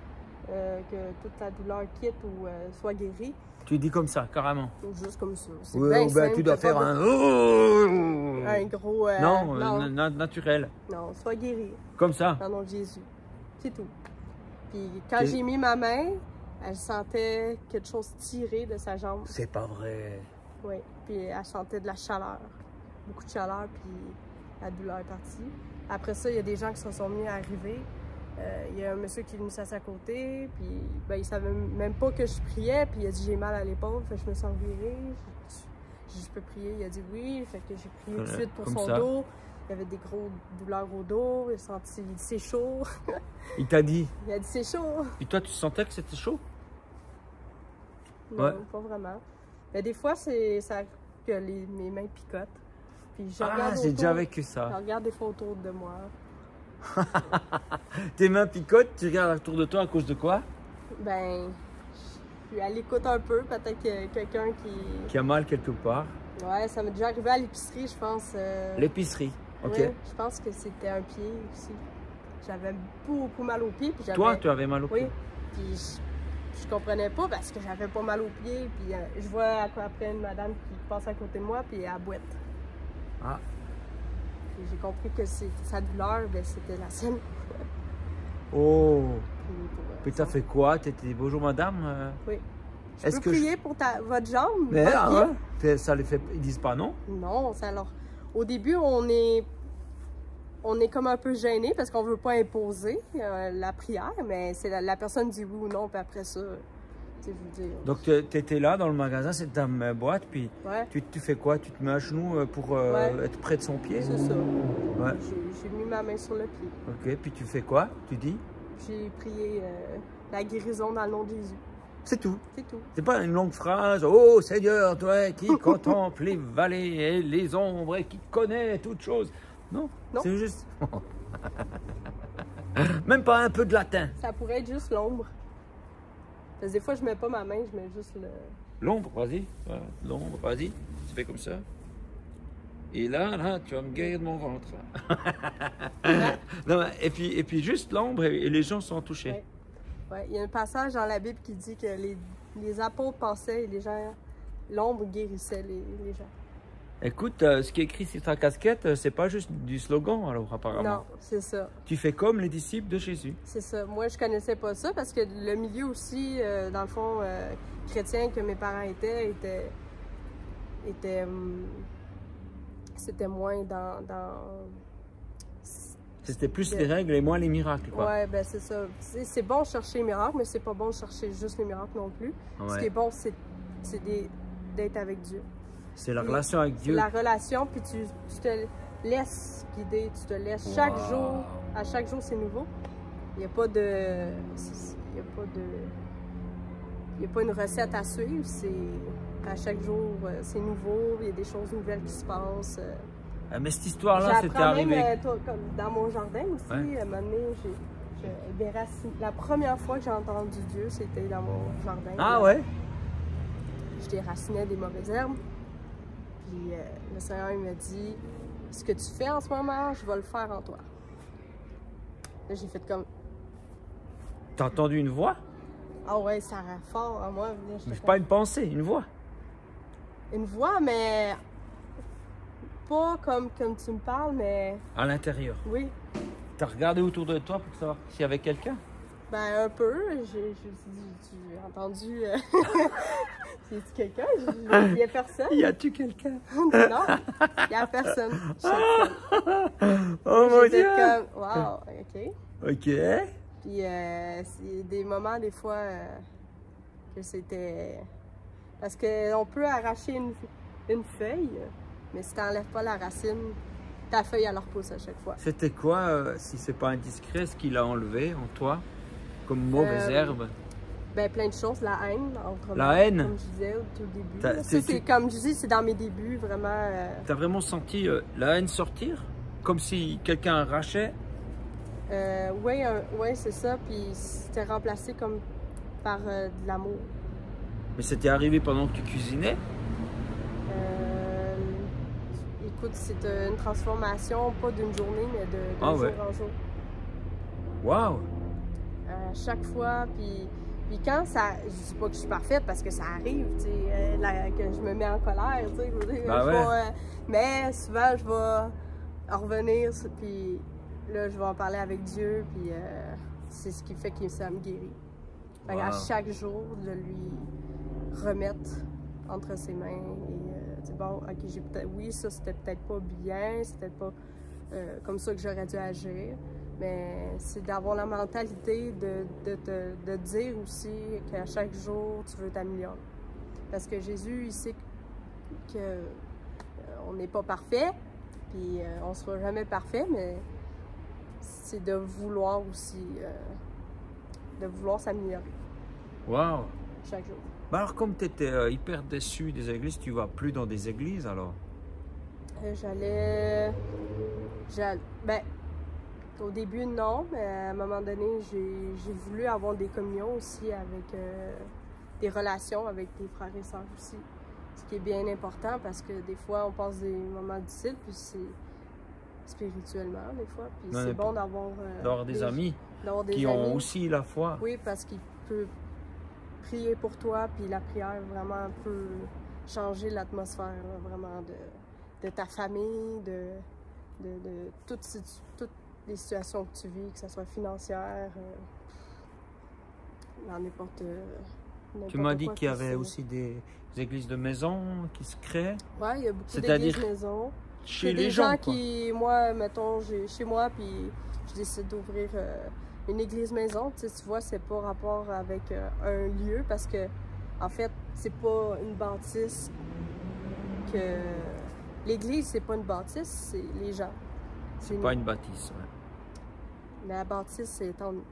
que toute la douleur quitte ou soit guérie. Tu dis comme ça, carrément? Juste comme ça. Oui, simple, tu dois faire un gros... non, naturel. Non, soit guéri. Comme ça? Au nom de Jésus. C'est tout. Puis quand j'ai mis ma main, elle sentait quelque chose tirer de sa jambe. C'est pas vrai. Oui, puis elle sentait de la chaleur, beaucoup de chaleur, puis la douleur est partie. Après ça, il y a des gens qui se sont mis à arriver. Il y a un monsieur qui est venu s'asseoir à côté, puis il savait même pas que je priais, puis il a dit j'ai mal à l'épaule, fait que je me suis revirée. Je peux prier, il a dit oui, fait que j'ai prié tout de suite pour son dos. Il y avait des grosses douleurs au dos, il a dit c'est chaud. Il t'a dit? Il a dit c'est chaud. Et toi, tu sentais que c'était chaud? Non, ouais. Pas vraiment. Mais des fois, c'est ça que mes mains picotent. Puis je regarde j'ai déjà vécu ça. Je regarde des fois autour de moi. Tes mains picotent, tu regardes autour de toi à cause de quoi? Je suis à l'écoute un peu. Peut-être que quelqu'un qui a mal quelque part. Ouais, ça m'est déjà arrivé à l'épicerie, je pense. L'épicerie, ok. Ouais, je pense que c'était un pied aussi. J'avais beaucoup mal au pied. Puis toi, tu avais mal au pied? Oui. Puis je comprenais pas parce que j'avais pas mal au pied. Puis je vois après une madame qui passe à côté de moi, puis elle boite. Ah. J'ai compris que sa douleur, c'était la sienne. Oh! Puis t'as fait quoi? T'étais bonjour madame? Oui. Je peux prier pour votre jambe? Mais ça les fait. Ils disent pas non? Non, alors. Au début, on est comme un peu gêné parce qu'on veut pas imposer la prière, mais c'est la personne dit oui ou non, puis après ça. Je veux dire. Donc tu étais là dans le magasin, c'est ta boîte, puis ouais. tu fais quoi? Tu te mets à genoux pour être près de son pied? C'est ça. Ouais. J'ai mis ma main sur le pied. Ok, puis tu fais quoi? Tu dis? J'ai prié la guérison dans le nom de Jésus. C'est tout? C'est tout. C'est pas une longue phrase. Oh Seigneur, toi qui contemple les vallées et les ombres et qui connaît toutes choses. Non, c'est juste... Même pas un peu de latin. Ça pourrait être juste l'ombre. Parce que des fois, je mets pas ma main, je mets juste le... L'ombre, vas-y. L'ombre, vas-y. Tu fais comme ça. Et là, tu vas me guérir de mon ventre. Non, et puis juste l'ombre et les gens sont touchés. Ouais. Ouais. Il y a un passage dans la Bible qui dit que les apôtres passaient et les gens... L'ombre guérissait les gens. Écoute, ce qui est écrit sur ta casquette, c'est pas juste du slogan, alors, apparemment. Non, c'est ça. Tu fais comme les disciples de Jésus. C'est ça. Moi, je connaissais pas ça parce que le milieu aussi, dans le fond, chrétien que mes parents étaient c'était moins dans... C'était plus les règles et moins les miracles, quoi. Ouais, ben c'est ça. C'est bon de chercher les miracles, mais c'est pas bon de chercher juste les miracles non plus. Ouais. Ce qui est bon, c'est d'être avec Dieu. C'est la relation avec Dieu. La relation, puis tu te laisses guider, tu te laisses chaque jour, à chaque jour c'est nouveau. Il n'y a pas de... Il n'y a pas une recette à suivre. À chaque jour, c'est nouveau. Il y a des choses nouvelles qui se passent. Mais cette histoire-là, c'était arrivé... Même, dans mon jardin aussi, à un moment donné, la première fois que j'ai entendu Dieu, c'était dans mon jardin. Ah ouais? Je déracinais des mauvaises herbes. Puis le Seigneur il m'a dit, ce que tu fais en ce moment, je vais le faire en toi. Là, j'ai fait comme... T'as entendu une voix? Ah ouais, ça rend fort en moi. Mais c'est pas une pensée, une voix. Une voix, mais... Pas comme tu me parles, mais... À l'intérieur? Oui. T'as regardé autour de toi pour savoir s'il y avait quelqu'un? Ben, un peu. J'ai entendu... Y a-tu quelqu'un? Il y a personne. Y a-tu quelqu'un? Non, il y a personne. Oh mon Dieu! Comme, wow, OK. OK. Puis, c'est des moments, des fois, que c'était... Parce qu'on peut arracher une feuille, mais si t'enlèves pas la racine, ta feuille, elle repousse à chaque fois. C'était quoi, si c'est pas indiscret, ce qu'il a enlevé en toi, comme mauvaise herbe? Ben, plein de choses. La haine, entre La haine? comme je disais au tout début. Ça, c'est comme je dis, c'est dans mes débuts, vraiment. T'as vraiment senti la haine sortir? Comme si quelqu'un arrachait? Oui, c'est ça. Puis c'était remplacé comme par de l'amour. Mais c'était arrivé pendant que tu cuisinais? Écoute, c'est une transformation, pas d'une journée, mais de jour en jour. Wow! Chaque fois, puis quand ça... Je dis pas que je suis parfaite parce que ça arrive, tu sais, que je me mets en colère, tu sais. Mais souvent, je vais en revenir, puis là, je vais en parler avec Dieu, puis c'est ce qui fait que ça me guérit. Fait à chaque jour, de lui remettre entre ses mains et dire, bon, ok, j'ai peut-être... Oui, ça, c'était peut-être pas bien, c'était pas comme ça que j'aurais dû agir. Mais c'est d'avoir la mentalité de dire aussi qu'à chaque jour, tu veux t'améliorer. Parce que Jésus, il sait qu'on n'est pas parfait, puis on ne sera jamais parfait, mais c'est de vouloir aussi, de vouloir s'améliorer. Wow! Chaque jour. Ben alors, comme tu étais hyper déçu des églises, tu vas plus dans des églises, alors? Ben, au début, non, mais à un moment donné, j'ai voulu avoir des communions aussi avec des relations avec des frères et sœurs aussi. Ce qui est bien important parce que des fois, on passe des moments difficiles, puis c'est spirituellement, des fois. Puis c'est bon d'avoir des amis qui ont aussi la foi. Oui, parce qu'ils peuvent prier pour toi, puis la prière vraiment peut changer l'atmosphère vraiment de ta famille, de toutes les situations que tu vis, que ce soit financière, dans n'importe Tu m'as dit qu'il y avait aussi des églises de maison qui se créent? Oui, il y a beaucoup d'églises de maison. Chez les gens, qui, moi, mettons, chez moi, puis je décide d'ouvrir une église maison. Tu vois, c'est pas rapport avec un lieu, parce que, en fait, c'est pas une bâtisse que... L'église, c'est pas une bâtisse, c'est les gens. C'est pas une bâtisse, ouais. Mais la bâtisse, c'est en nous.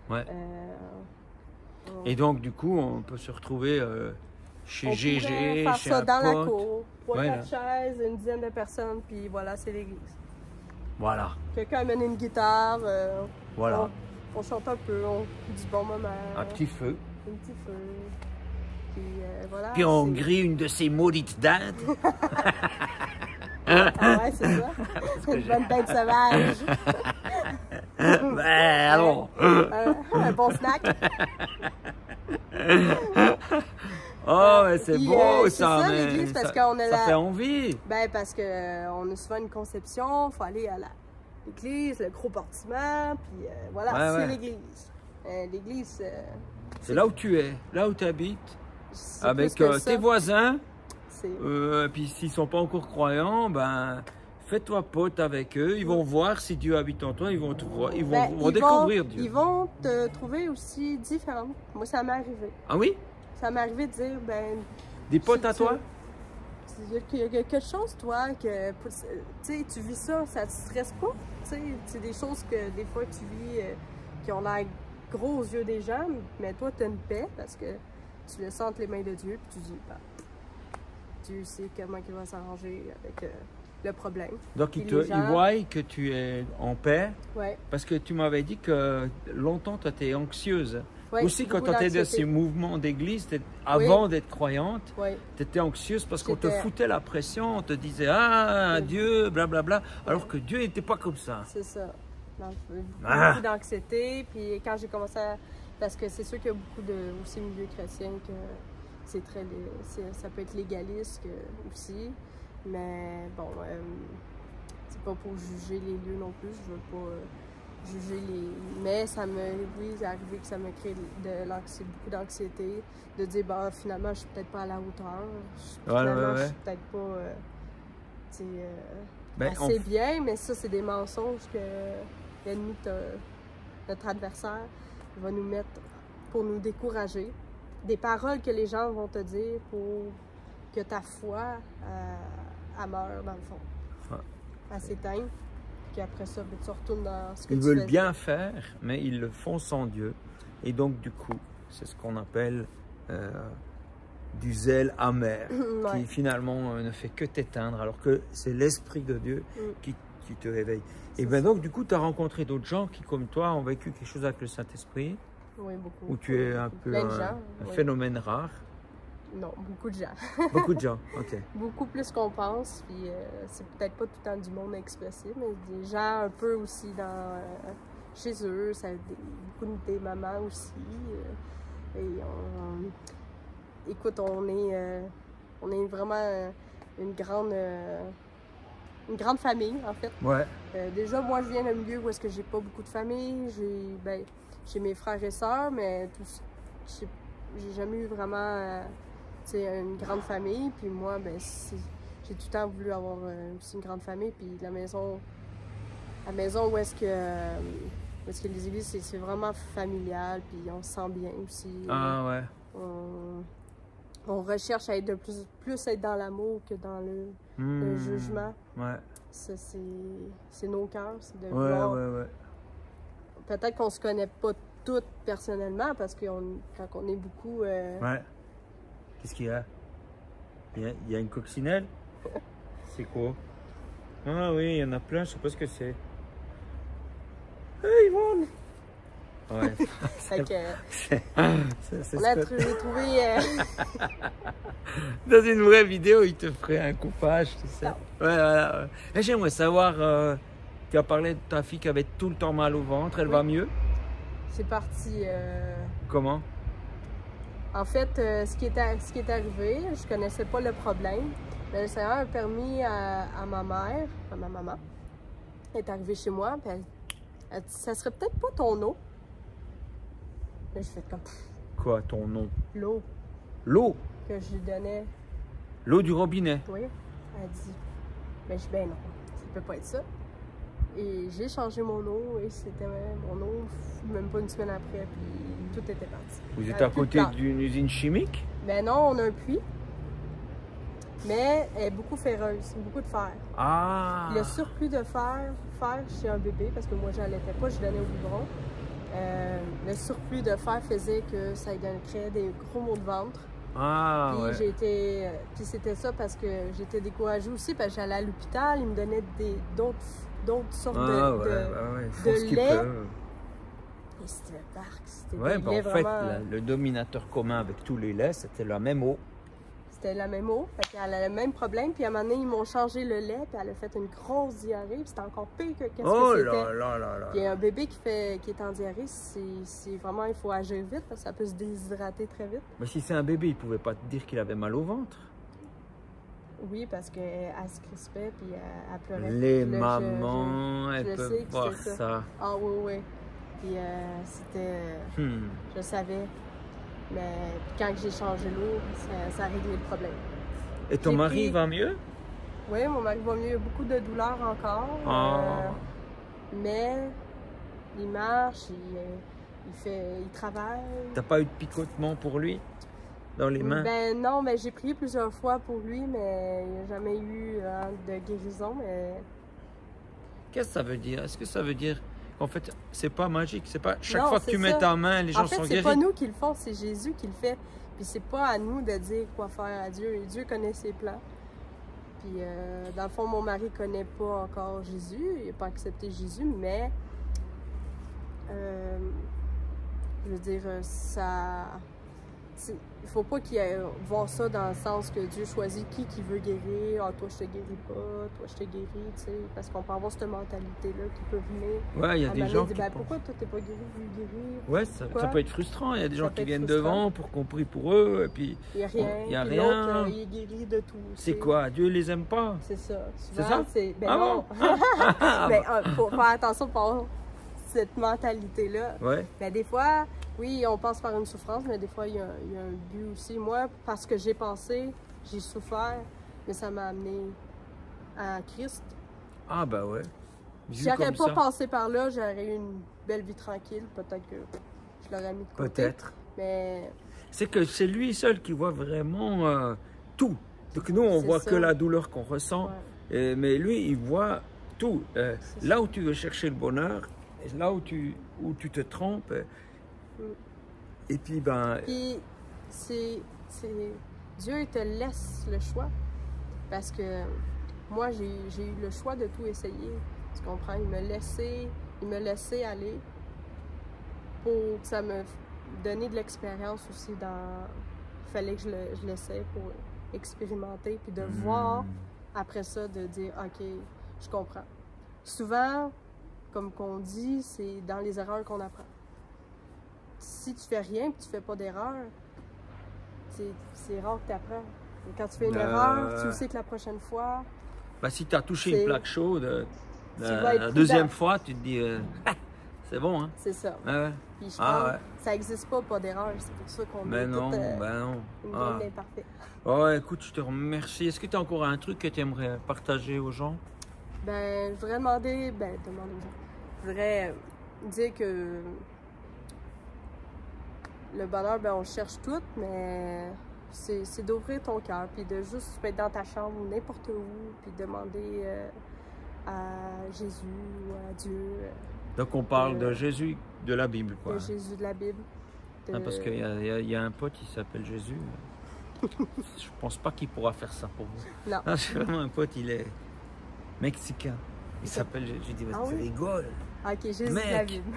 Ouais. Et donc, du coup, on peut se retrouver chez GG, faire chez ça un dans pote. la cour. 3-4 chaises, une dizaine de personnes, puis voilà, c'est l'église. Voilà. Quelqu'un amène une guitare. Voilà. On chante un peu, on dit bon moment. Un petit feu. Un petit feu. Puis voilà. Puis on grille une de ces maudites dindes. Ah ouais, c'est ça. Une bonne tête sauvage. Ben, alors. Un bon snack. Oh, mais c'est beau ça, mais l'église, parce qu'on a ça fait envie. Ben, parce qu'on a souvent une conception, il faut aller à l'église, le gros bâtiment, puis voilà, c'est l'église. L'église... c'est là où tu es, là où tu habites, avec tes voisins. Puis s'ils ne sont pas encore croyants, ben fais-toi pote avec eux, ils vont voir si Dieu habite en toi, ils vont te voir, ils vont découvrir Dieu. Ils vont te trouver aussi différente. Moi, ça m'est arrivé. Ah oui? Ça m'est arrivé de dire, ben... Des potes à toi? Il y a quelque chose, toi, que... Tu sais, tu vis ça, ça te stresse pas. Tu sais, c'est des choses que des fois tu vis qui ont l'air gros aux yeux des gens, mais toi, tu as une paix parce que tu le sens entre les mains de Dieu, puis tu dis, bah, Dieu sait comment il va s'arranger avec le problème. Donc, ils voient que tu es en paix, ouais. Parce que tu m'avais dit que longtemps, tu étais anxieuse. Ouais, aussi, quand tu étais dans ces mouvements d'église, avant d'être croyante, tu étais anxieuse parce qu'on te foutait la pression, on te disait « Ah, Dieu, blablabla », alors que Dieu n'était pas comme ça. C'est ça. Beaucoup d'anxiété, puis quand j'ai commencé à... Parce que c'est sûr qu'il y a beaucoup de aussi milieux chrétiens que c'est très... ça peut être légaliste aussi, mais bon, c'est pas pour juger les lieux non plus, je veux pas... juger les... Mais oui, c'est arrivé que ça me crée beaucoup d'anxiété, de dire, bah, finalement, je suis peut-être pas à la hauteur. Je suis peut-être pas assez bien, mais ça, c'est des mensonges que l'ennemi, notre adversaire, va nous mettre pour nous décourager. Des paroles que les gens vont te dire pour que ta foi, elle meure, dans le fond. Elle s'éteigne. Puis après ça, tu retournes dans ce que ils veulent bien faire, mais ils le font sans Dieu. Et donc, du coup, c'est ce qu'on appelle du zèle amer, qui finalement ne fait que t'éteindre, alors que c'est l'Esprit de Dieu qui te réveille. Et bien donc, du coup, tu as rencontré d'autres gens qui, comme toi, ont vécu quelque chose avec le Saint-Esprit. Oui, beaucoup. Où tu es un peu un phénomène rare. Non, beaucoup de gens. Beaucoup de gens, ok. Beaucoup plus qu'on pense, puis c'est peut-être pas tout le temps du monde expressif, mais des gens un peu aussi chez eux, beaucoup des mamans aussi. Écoute, on est vraiment une grande famille, en fait. Ouais. Déjà, moi, je viens d'un milieu où est-ce que j'ai pas beaucoup de famille. J'ai mes frères et sœurs, mais j'ai jamais eu vraiment une grande famille. Puis moi, j'ai tout le temps voulu avoir aussi une grande famille. Puis la maison où est-ce que les églises, c'est vraiment familial. Puis on se sent bien aussi. Ah ouais. On recherche à être plus être dans l'amour que dans le jugement. Ouais. C'est nos cœurs, c'est de vouloir... Ouais. Peut-être qu'on se connaît pas toutes personnellement, parce que quand on est beaucoup... Ouais. Qu'est-ce qu'il y a? Il y a une coccinelle? C'est quoi? Ah oui, il y en a plein, je sais pas ce que c'est. Hey, Yvonne! Ouais. On a trouvé... Dans une vraie vidéo, il te ferait un coupage, tu sais. Ouais, voilà. Ouais. J'aimerais savoir, tu as parlé de ta fille qui avait tout le temps mal au ventre, elle va mieux? C'est parti... Comment? En fait, ce qui est arrivé, je connaissais pas le problème, mais le Seigneur a permis à ma mère, à ma maman, elle est arrivée chez moi, puis elle dit, ça serait peut-être pas ton eau. Là, j'ai fait comme... Quoi, ton nom? L'eau. L'eau? Que je lui donnais. L'eau du robinet? Oui. Elle dit, mais je dis, ben non, ça peut pas être ça. Et j'ai changé mon eau, et c'était mon eau, même pas une semaine après, puis tout était parti. Vous êtes à côté d'une usine chimique? Ben non, on a un puits, mais elle est beaucoup ferreuse, beaucoup de fer. Ah! Le surplus de fer chez un bébé, parce que moi j'allaitais pas, je donnais au biberon. Le surplus de fer faisait que ça créait des gros maux de ventre. Ah, puis puis c'était ça parce que j'étais découragée aussi, parce que j'allais à l'hôpital, ils me donnaient d'autres sortes de lait. Et c'était dark, c'était des laits vraiment... En fait, le dominateur commun avec tous les laits, c'était la même eau. C'était la même eau, elle a le même problème. Puis à un moment donné, ils m'ont changé le lait, puis elle a fait une grosse diarrhée. Puis c'était encore pire que qu'est-ce que c'était. Oh là là. Puis un bébé qui est en diarrhée, c'est vraiment, il faut agir vite, parce que ça peut se déshydrater très vite. Mais si c'est un bébé, il pouvait pas te dire qu'il avait mal au ventre. Oui, parce qu'elle se crispait, puis elle pleurait. Les mamans, elles peuvent voir ça. Ah oui. Puis c'était... Je savais. Mais quand j'ai changé l'eau, ça a réglé le problème. Et ton mari va mieux? Oui, mon mari va mieux. Il y a beaucoup de douleurs encore. Mais il marche, il travaille. T'as pas eu de picotement pour lui? Dans les mains? Ben non, mais j'ai prié plusieurs fois pour lui, mais il n'y a jamais eu de guérison. Mais... Qu'est-ce que ça veut dire? Est-ce que ça veut dire qu'en fait, c'est pas magique. C'est pas chaque fois que tu mets ta main, les gens sont guéris. En fait, c'est pas nous qui le font, c'est Jésus qui le fait. Puis c'est pas à nous de dire quoi faire à Dieu. Et Dieu connaît ses plans. Puis dans le fond, mon mari connaît pas encore Jésus. Il n'a pas accepté Jésus, mais je veux dire, ça... Il faut pas qu'il y ait voir ça dans le sens que Dieu choisit qui veut guérir. Ah, toi, je te guéris pas. Toi, je te guéris, tu sais. Parce qu'on peut avoir cette mentalité-là qui peut venir. Ouais, il y a des gens qui... pourquoi toi, t'es pas guéri, lui guérir? Ouais, ça peut être frustrant. Il y a des gens qui viennent devant pour qu'on prie pour eux, et puis... Il n'y a rien. Il y a rien. Il est guéri de tout. C'est quoi? Dieu les aime pas? C'est ça. C'est ça? Ben ah non. Bon? Ben, faut faire attention pour cette mentalité-là. Ouais. Ben, des fois... Oui, on passe par une souffrance, mais des fois, il y a un but aussi. Moi, parce que j'ai pensé, j'ai souffert, mais ça m'a amené à Christ. Ah, ben ouais. J'aurais pas passé par là, j'aurais eu une belle vie tranquille. Peut-être que je l'aurais mis de côté. Peut-être. Mais... C'est que c'est lui seul qui voit vraiment tout. Donc nous, on voit que la douleur qu'on ressent. Ouais. Mais lui, il voit tout. Là où tu veux chercher le bonheur, et là où tu te trompes... Et puis, Puis, Dieu, il te laisse le choix. Parce que moi, j'ai eu le choix de tout essayer. Tu comprends? Il me laissait aller pour que ça me donne de l'expérience aussi dans... Il fallait que je l'essaie pour expérimenter, puis de voir après ça, de dire, OK, je comprends. Souvent, comme qu'on dit, c'est dans les erreurs qu'on apprend. Si tu fais rien et tu fais pas d'erreur, c'est rare que tu apprends. Et quand tu fais une erreur, tu sais que la prochaine fois... si tu as touché une plaque chaude, la deuxième fois, tu te dis, c'est bon, hein? C'est ça. Ouais. Puis je pense ça n'existe pas d'erreur. C'est pour ça qu'on est non. Une game imparfaite. Ouais, écoute, je te remercie. Est-ce que tu as encore un truc que tu aimerais partager aux gens? Je voudrais demander aux gens. Je voudrais dire que le bonheur, on le cherche tout, mais c'est d'ouvrir ton cœur, puis de juste être dans ta chambre ou n'importe où, puis demander à Jésus ou à Dieu. Donc on parle de Jésus de la Bible, quoi. De Jésus de la Bible. Parce qu'il y a un pote qui s'appelle Jésus. Je pense pas qu'il pourra faire ça pour vous. Non. C'est vraiment un pote, il est mexicain. Il s'appelle Jésus. Je dis, tu rigoles. Ok, Jésus de la Bible.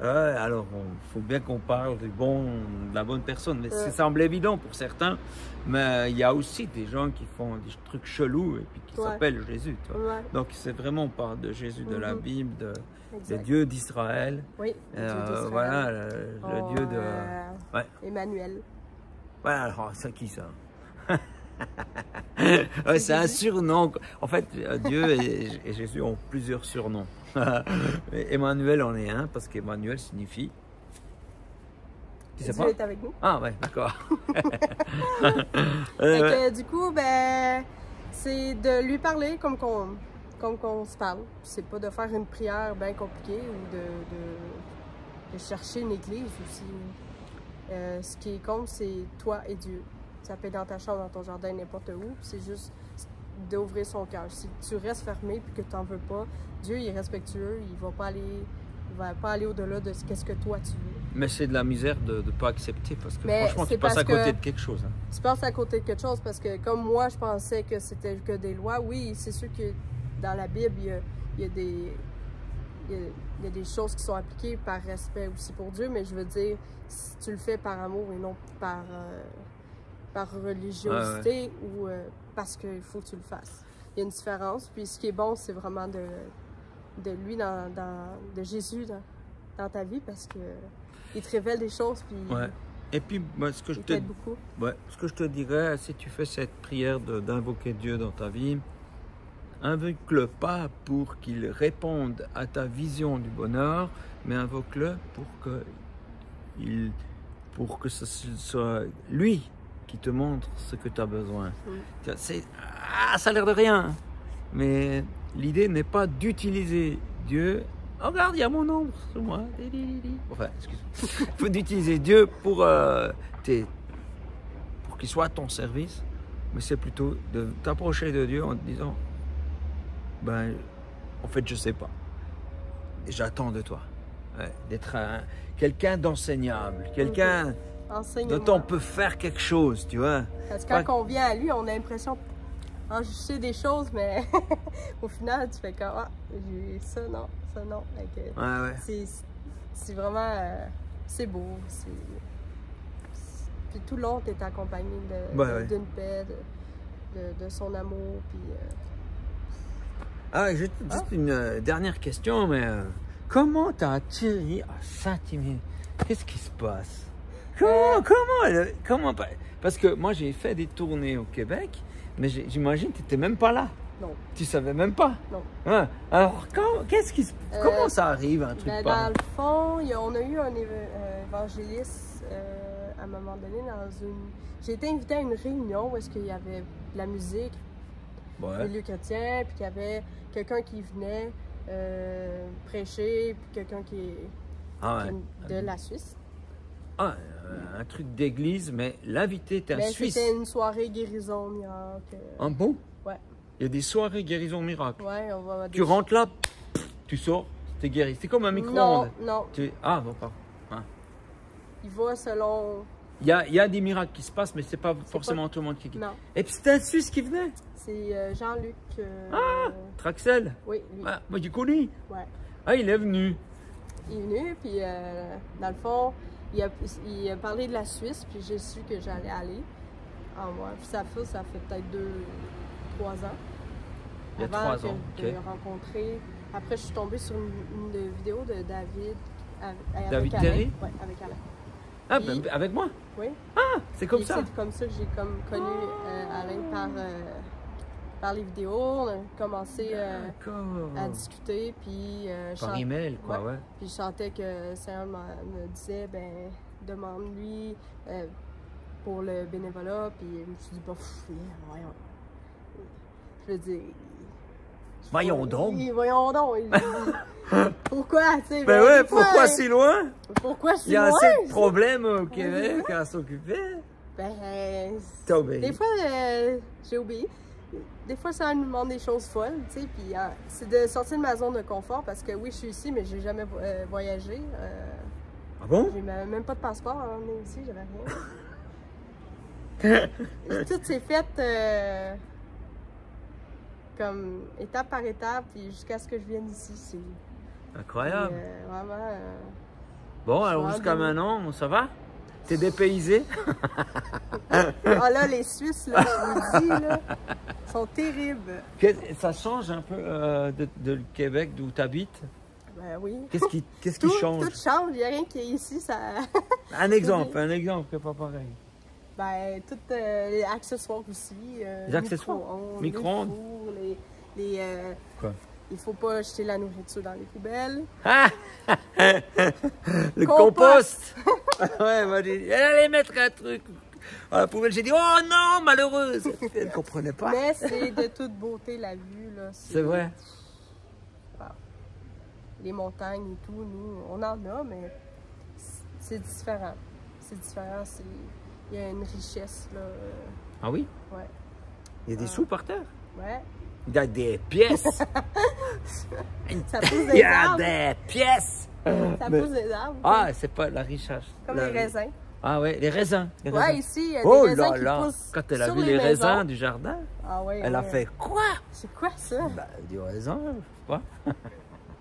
Alors, il faut bien qu'on parle de la bonne personne. Mais ça semble évident pour certains. Mais il y a aussi des gens qui font des trucs chelous et puis qui s'appellent Jésus. Donc, c'est vraiment, on parle de Jésus de la Bible, de Dieu d'Israël. Oui, Dieu d'Israël. Voilà, le Dieu de... Emmanuel. Voilà, alors, c'est qui ça? C'est un surnom. En fait, Dieu et Jésus ont plusieurs surnoms. Emmanuel en est un, parce qu'Emmanuel signifie... Tu sais pas? Dieu est avec nous. Ah ouais, d'accord. Du coup, c'est de lui parler comme qu'on se parle. C'est pas de faire une prière bien compliquée ou de chercher une église aussi. Ce qui compte, c'est toi et Dieu. Ça peut être dans ta chambre, dans ton jardin, n'importe où. C'est juste d'ouvrir son cœur. Si tu restes fermé et que tu n'en veux pas, Dieu il est respectueux, il va pas aller au-delà de ce que toi tu veux. Mais c'est de la misère de ne pas accepter parce que franchement, tu passes à côté de quelque chose. Hein. Tu passes à côté de quelque chose parce que comme moi, je pensais que c'était que des lois. Oui, c'est sûr que dans la Bible, il y a des choses qui sont appliquées par respect aussi pour Dieu, mais je veux dire, si tu le fais par amour et non par religiosité ou parce qu'il faut que tu le fasses. Il y a une différence. Puis ce qui est bon, c'est vraiment de lui, de Jésus dans ta vie parce que il te révèle des choses. Puis et puis, ce que je te dirais, si tu fais cette prière d'invoquer Dieu dans ta vie, invoque-le pas pour qu'il réponde à ta vision du bonheur, mais invoque-le pour que ce soit lui qui te montre ce que tu as besoin. Ça a l'air de rien, mais l'idée n'est pas d'utiliser Dieu. Oh, regarde, il y a mon ombre sur moi. Enfin, excuse-moi. Il faut d'utiliser Dieu pour qu'il soit à ton service, mais c'est plutôt de t'approcher de Dieu en te disant, En fait, je sais pas. Et j'attends de toi d'être quelqu'un d'enseignable, quelqu'un dont on peut faire quelque chose, tu vois. Parce que quand on vient à lui, on a l'impression, je sais des choses, mais au final, tu fais comme, j'ai ça, non. C'est vraiment, c'est beau. Puis tout le long, tu es accompagné d'une paix, de son amour. Puis, juste une dernière question, mais comment tu as atterri à Saint-Imier? Qu'est-ce qui se passe? Comment? Parce que moi, j'ai fait des tournées au Québec, mais j'imagine que tu n'étais même pas là. Non. Tu savais même pas? Non. Alors, comment ça arrive, un truc dans le fond, on a eu un évangéliste à un moment donné j'ai été invitée à une réunion où est-ce qu'il y avait de la musique, des lieux chrétiens, puis qu'il y avait quelqu'un qui venait prêcher, puis quelqu'un qui est de la Suisse. Un truc d'église, mais l'invité était un Suisse. C'était une soirée guérison miracle. Un bon? Ouais. Il y a des soirées guérison miracle. Ouais, on va tu rentres là, tu sors, t'es guéri. C'est comme un micro-ondes. Non. Bon, pas. Il va selon... Il y a des miracles qui se passent, mais c'est pas forcément tout le monde qui guérit. Non. Et puis c'était un Suisse qui venait. C'est Jean-Luc. Traxel. Oui, lui. Moi, j'ai connu. Ouais. Il est venu. Il est venu, puis dans le fond, il a parlé de la Suisse, puis j'ai su que j'allais aller. Puis ça fait peut-être 2-3 ans. Il y a 3 ans, de le rencontrer. Après, je suis tombée sur une vidéo de David. David avec Terry? Oui, avec Alain. Puis, avec moi? Oui. C'est comme ça? C'est comme ça que j'ai connu Alain par les vidéos. On a commencé à discuter, puis... par email, quoi, ouais. Puis je sentais que Seigneur me disait, demande-lui pour le bénévolat, puis je me suis dit, voyons. Je veux dire... Voyons donc! Oui, voyons donc! Pourquoi, tu sais? Pourquoi si loin? Pourquoi si loin? Il y a assez de problèmes au Québec à s'occuper. Des fois, j'ai obéi. Des fois, ça me demande des choses folles, tu sais, puis c'est de sortir de ma zone de confort, parce que oui, je suis ici, mais j'ai jamais voyagé. Ah bon? J'ai même pas de passeport à emmener ici, j'avais rien. Tout s'est fait comme étape par étape, puis jusqu'à ce que je vienne ici. C'est incroyable. Vraiment. Bon, alors jusqu'à maintenant, ça va? T'es dépaysé? Là, les Suisses, là, je vous dis, là, sont terribles. Ça change un peu de le Québec d'où tu habites? Oui. Qu'est-ce qui change? Tout change, il n'y a rien qui est ici. Ça... un exemple qui n'est pas pareil. Tous les accessoires aussi. Les accessoires? Micro-ondes? Quoi? Il ne faut pas jeter la nourriture dans les poubelles. Le compost! Elle m'a dit, elle allait mettre un truc à la poubelle. J'ai dit, oh non, malheureuse! Elle ne comprenait pas. Mais c'est de toute beauté la vue. C'est vrai. Les montagnes et tout, nous, on en a, mais c'est différent. C'est différent. Il y a une richesse. Là. Ah oui? Ouais. Il y a des sous par terre? Ouais. Il y a des pièces. Ça pousse des arbres. Il y a des pièces. Ça pousse des arbres. C'est pas la richesse. Comme les raisins. Ah ouais, les raisins. Ici, il y a des raisins qui poussent. Quand elle a vu les raisins du jardin, elle a fait quoi? C'est quoi ça? Du raisin, je sais pas.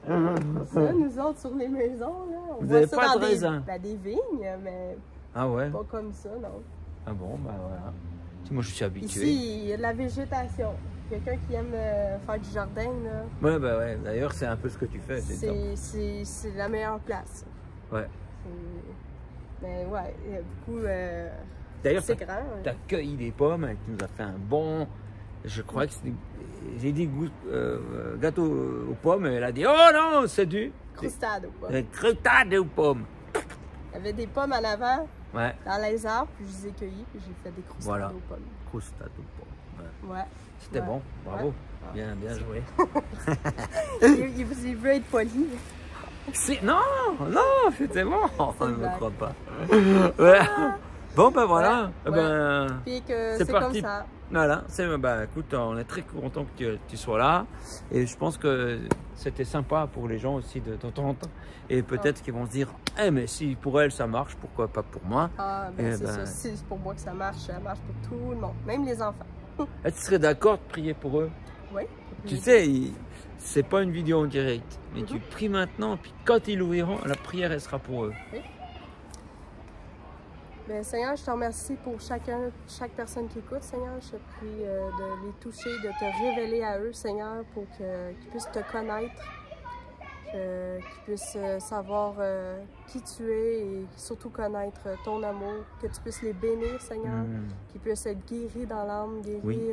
Ça, nous autres, sur les maisons, là, on vous voit n'avez ça pas dans de raisin? Des vignes, mais pas comme ça, non. Ah bon, voilà. Moi, je suis habitué. Ici, il y a de la végétation. Quelqu'un qui aime faire du jardin, là. Ouais. D'ailleurs, c'est un peu ce que tu fais. C'est la meilleure place. Ouais. Mais ouais, il y a beaucoup... D'ailleurs, c'est grand. Tu as cueilli des pommes, tu nous as fait un bon... Je crois que c'est... J'ai dit gâteau aux pommes, et elle a dit, oh non, c'est du... Croustade aux pommes. Croustade aux pommes. Il y avait des pommes en avant, dans les arbres, puis je les ai cueillies, puis j'ai fait des croustades aux pommes. Croustade aux pommes. Ouais. C'était bon, bravo. Bien joué. il veut être poli. Non, c'était bon. On ne me croit pas. Bon, ben voilà. Ben, puis que c'est comme ça. Voilà, écoute, on est très content que tu sois là. Et je pense que c'était sympa pour les gens aussi de t'entendre. Et peut-être qu'ils vont se dire, mais si pour elle ça marche, pourquoi pas pour moi? C'est ça. Si c'est pour moi que ça marche pour tout le monde, même les enfants. Tu serais d'accord de prier pour eux? Oui. Tu sais, c'est pas une vidéo en direct, mais tu pries maintenant, puis quand ils l'ouvriront, la prière, elle sera pour eux. Oui. Bien, Seigneur, je te remercie pour chaque personne qui écoute, Seigneur. Je te prie de les toucher, de te révéler à eux, Seigneur, pour qu'ils puissent te connaître, qu'ils puissent savoir qui tu es et surtout connaître ton amour, que tu puisses les bénir, Seigneur, qu'ils puissent être guéris dans l'âme, guéris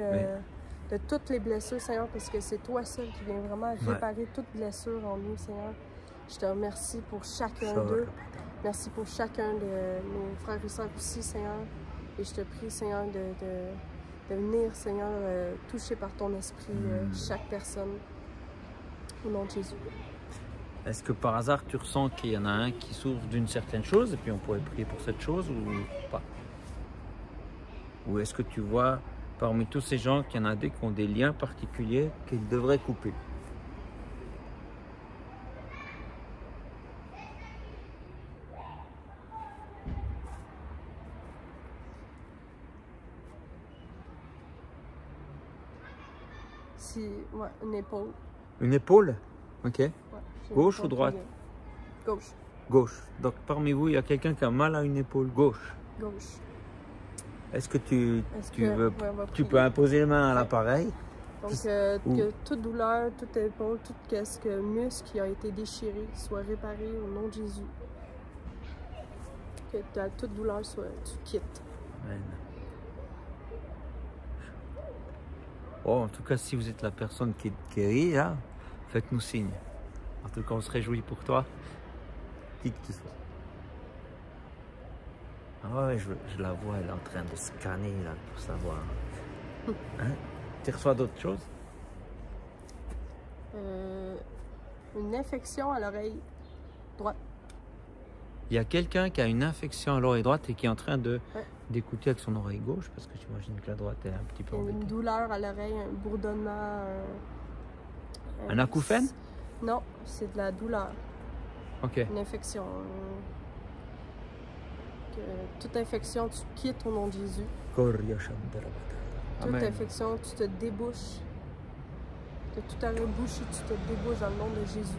de toutes les blessures, Seigneur, parce que c'est toi seul qui viens vraiment réparer toute blessure en nous, Seigneur. Je te remercie pour chacun d'eux. Merci pour chacun de nos frères et sœurs aussi, Seigneur. Et je te prie, Seigneur, de venir, Seigneur, toucher par ton esprit chaque personne. Au nom de Jésus. Est-ce que par hasard, tu ressens qu'il y en a un qui souffre d'une certaine chose et puis on pourrait prier pour cette chose ou pas? Ou est-ce que tu vois parmi tous ces gens qu'il y en a des qui ont des liens particuliers qu'ils devraient couper? Une épaule. Une épaule? Ok. Ouais, gauche ou droite? Gauche. Gauche. Donc parmi vous, il y a quelqu'un qui a mal à une épaule gauche. Gauche. Est-ce que tu peux imposer les mains à l'appareil? Donc que toute douleur, toute épaule, tout muscle qui a été déchiré soit réparé au nom de Jésus. Que toute douleur tu quittes. Amen. Oh, en tout cas, si vous êtes la personne qui est guérie, là, faites-nous signe. En tout cas, on se réjouit pour toi. Qui que tu sois. Ah ouais, je la vois, elle est en train de scanner là pour savoir. Hein? Tu reçois d'autres choses? Une infection à l'oreille droite. Il y a quelqu'un qui a une infection à l'oreille droite et qui est en train d'écouter avec son oreille gauche, parce que j'imagine que la droite est un petit peu embêtée. Une douleur à l'oreille, un bourdonnement. Un acouphène? Non, c'est de la douleur. Ok. Une infection. Toute infection, tu quittes au nom de Jésus. Toute infection, tu te débouches. Que tout arrêt bouché, tu te débouches dans le nom de Jésus.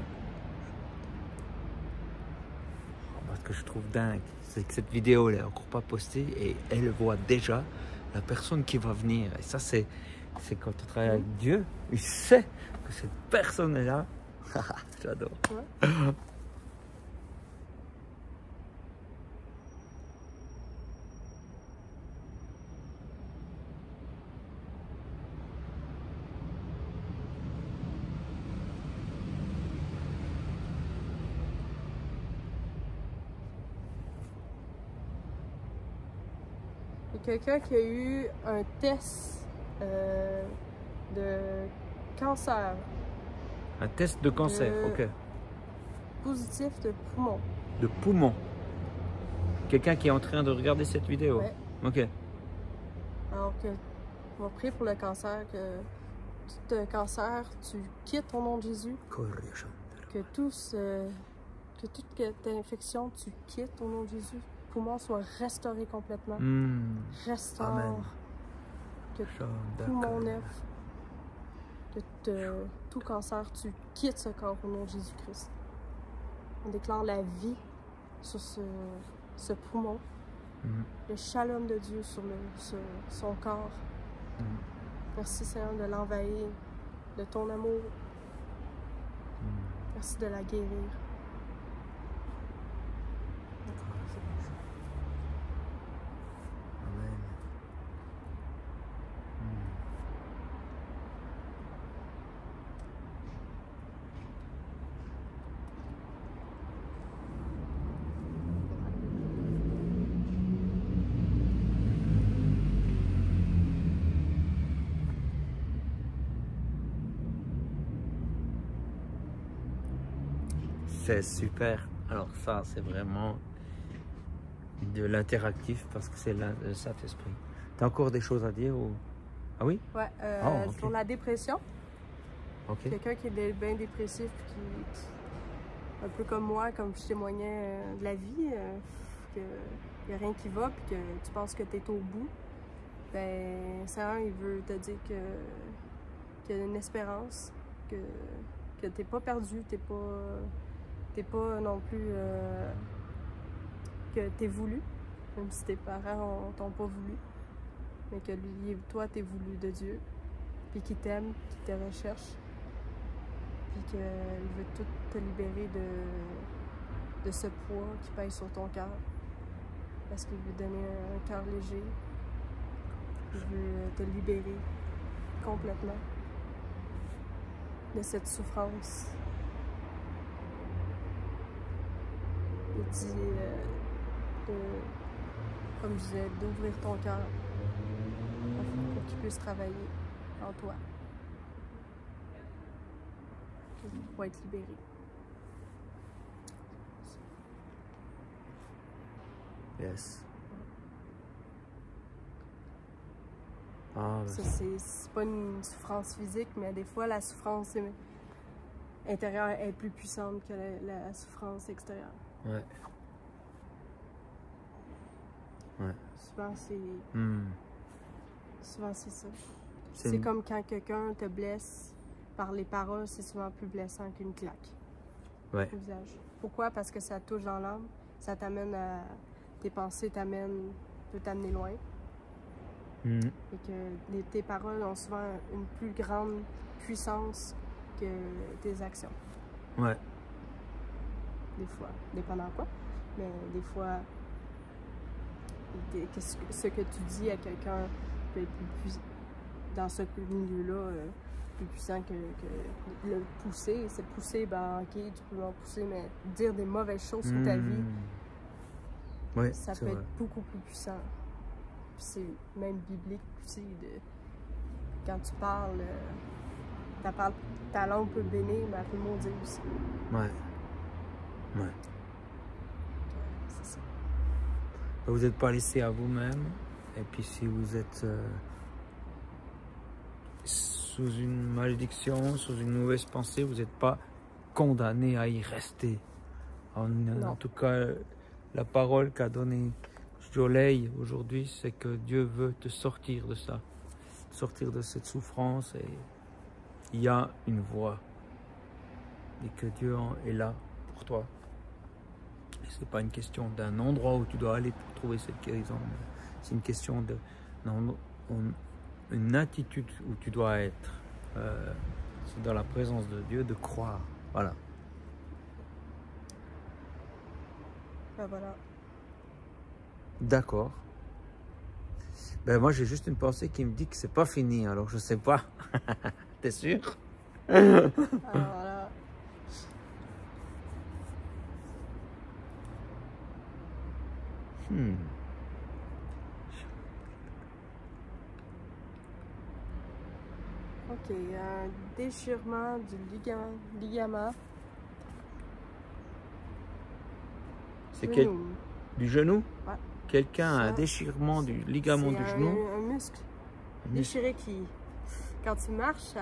Ce que je trouve dingue, c'est que cette vidéo elle n'est encore pas postée et elle voit déjà la personne qui va venir. Et ça, c'est quand tu travailles avec Dieu, il sait que cette personne-là, j'adore. Ouais. Quelqu'un qui a eu un test de cancer. Un test de cancer, ok. Positif de poumon. De poumon. Quelqu'un qui est en train de regarder cette vidéo. Ouais. Ok. Alors on va prier pour le cancer, que tout cancer, tu quittes au nom de Jésus. Que toute infection, tu quittes au nom de Jésus. Poumon soit restauré complètement. Restaure. Amen. Que poumon neuf, que tout cancer, tu quittes ce corps au nom de Jésus-Christ. On déclare la vie sur ce poumon. Le shalom de Dieu sur son corps. Merci Seigneur de l'envahir, de ton amour. Merci de la guérir. C'est super. Alors ça, c'est vraiment de l'interactif, parce que c'est le Saint-Esprit. Tu as encore des choses à dire ou... Ah oui? Ouais, okay. Sur la dépression. Okay. Quelqu'un qui est bien dépressif, un peu comme moi, comme je témoignais de la vie, qu'il n'y a rien qui va, puis que tu penses que tu es au bout, ben, Seigneur, il veut te dire qu'il y a une espérance, que tu n'es pas perdu, t'es pas non plus que tu es voulu, même si tes parents t'ont pas voulu, mais que lui, toi, tu es voulu de Dieu, puis qu'il t'aime, qu'il te recherche, puis qu'il veut tout te libérer de ce poids qui pèse sur ton cœur, parce qu'il veut donner un cœur léger, il veut te libérer complètement de cette souffrance. Il dit, comme je disais, d'ouvrir ton cœur pour qu'il puisse travailler en toi, pour être libéré. Yes. Ah, ça, c'est pas une souffrance physique, mais des fois, la souffrance intérieure est plus puissante que la souffrance extérieure. Ouais. Ouais. Souvent, c'est... Souvent, c'est ça. C'est comme quand quelqu'un te blesse par les paroles, c'est souvent plus blessant qu'une claque. Ouais. Au visage. Pourquoi? Parce que ça touche dans l'âme, ça t'amène à... Tes pensées peut t'amener loin. Et que tes paroles ont souvent une plus grande puissance que tes actions. Ouais. Des fois, dépendant quoi, mais des fois, ce que tu dis à quelqu'un peut être plus dans ce milieu-là, plus puissant que le pousser. C'est pousser, ben ok, tu peux en pousser, mais dire des mauvaises choses sur ta vie, ouais, ça peut être beaucoup plus puissant. C'est même biblique aussi, quand tu parles, ta langue peut bénir, mais elle peut maudire aussi. Ouais. Ouais. C'est ça. Vous n'êtes pas laissé à vous-même, et puis si vous êtes sous une malédiction, sous une mauvaise pensée, vous n'êtes pas condamné à y rester. En tout cas, la parole qu'a donnée Jolay aujourd'hui, c'est que Dieu veut te sortir de ça, sortir de cette souffrance, et il y a une voie, et que Dieu est là pour toi. Et c'est pas une question d'un endroit où tu dois aller pour trouver cette guérison, c'est une question une attitude où tu dois être. C'est dans la présence de Dieu de croire. Voilà. Ben voilà. D'accord. Ben moi j'ai juste une pensée qui me dit que c'est pas fini, alors je sais pas. T'es sûr? Alors là. Ok, un déchirement du ligament. C'est du genou? Ouais. Quelqu'un a un déchirement du ligament du genou? Un muscle déchiré qui, quand tu marches,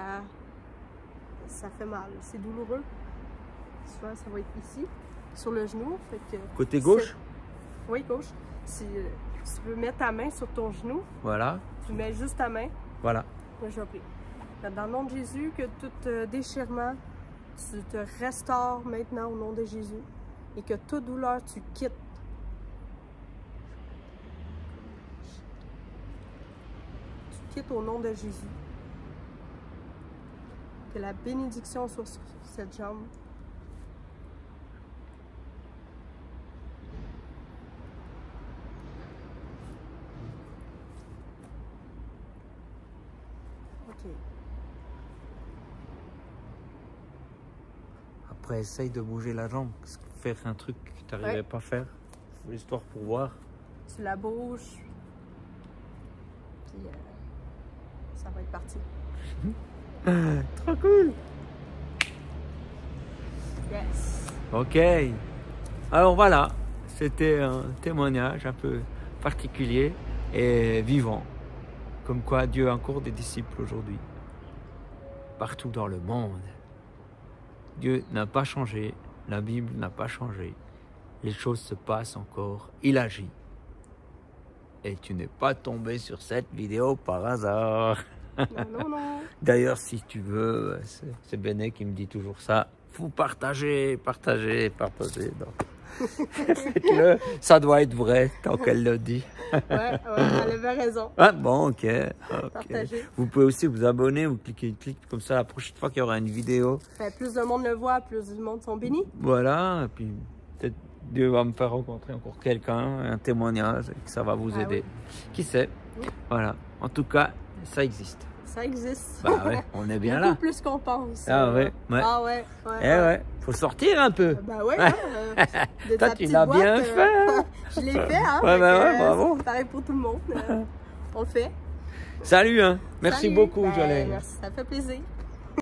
ça fait mal. C'est douloureux. Souvent, ça va être ici, sur le genou. Fait que côté gauche? Oui, gauche. Si tu veux mettre ta main sur ton genou, voilà. Tu mets juste ta main. Voilà. Moi, je vais prier. Dans le nom de Jésus, que tout déchirement, tu te restaures maintenant au nom de Jésus. Et que toute douleur, tu quittes. Tu quittes au nom de Jésus. Que la bénédiction soit sur cette jambe. Ok. Après, essaye de bouger la jambe. Faire un truc que tu n'arrivais pas à faire. L'histoire pour voir. Tu la bouges. Puis ça va être parti. Trop cool. Yes. Ok. Alors voilà. c'était un témoignage un peu particulier et vivant. Comme quoi Dieu a encore des disciples aujourd'hui. Partout dans le monde. Dieu n'a pas changé. La Bible n'a pas changé. Les choses se passent encore. Il agit. Et tu n'es pas tombé sur cette vidéo par hasard. Non. D'ailleurs, si tu veux, c'est Béné qui me dit toujours ça. Faut partager. Faites-le. Ça doit être vrai, tant qu'elle le dit. Ouais, elle avait raison. Ah bon, ok. Partager. Vous pouvez aussi vous abonner, vous cliquez, comme ça la prochaine fois qu'il y aura une vidéo. Plus de monde le voit, plus de monde sont bénis. Voilà, et puis peut-être Dieu va me faire rencontrer encore quelqu'un, un témoignage, et que ça va vous aider. Oui. Qui sait? Oui. Voilà. En tout cas, ça existe. Ça existe. Bah ouais, on est bien là. Plus qu'on pense. Ah ouais. Ah ouais. Ouais. Faut sortir un peu. Bah ouais. Toi, tu l'as bien fait. Je l'ai fait, hein. Ouais, bravo. C'est pareil pour tout le monde. On le fait. Salut, hein. Merci beaucoup, Jolène. Merci, ça fait plaisir.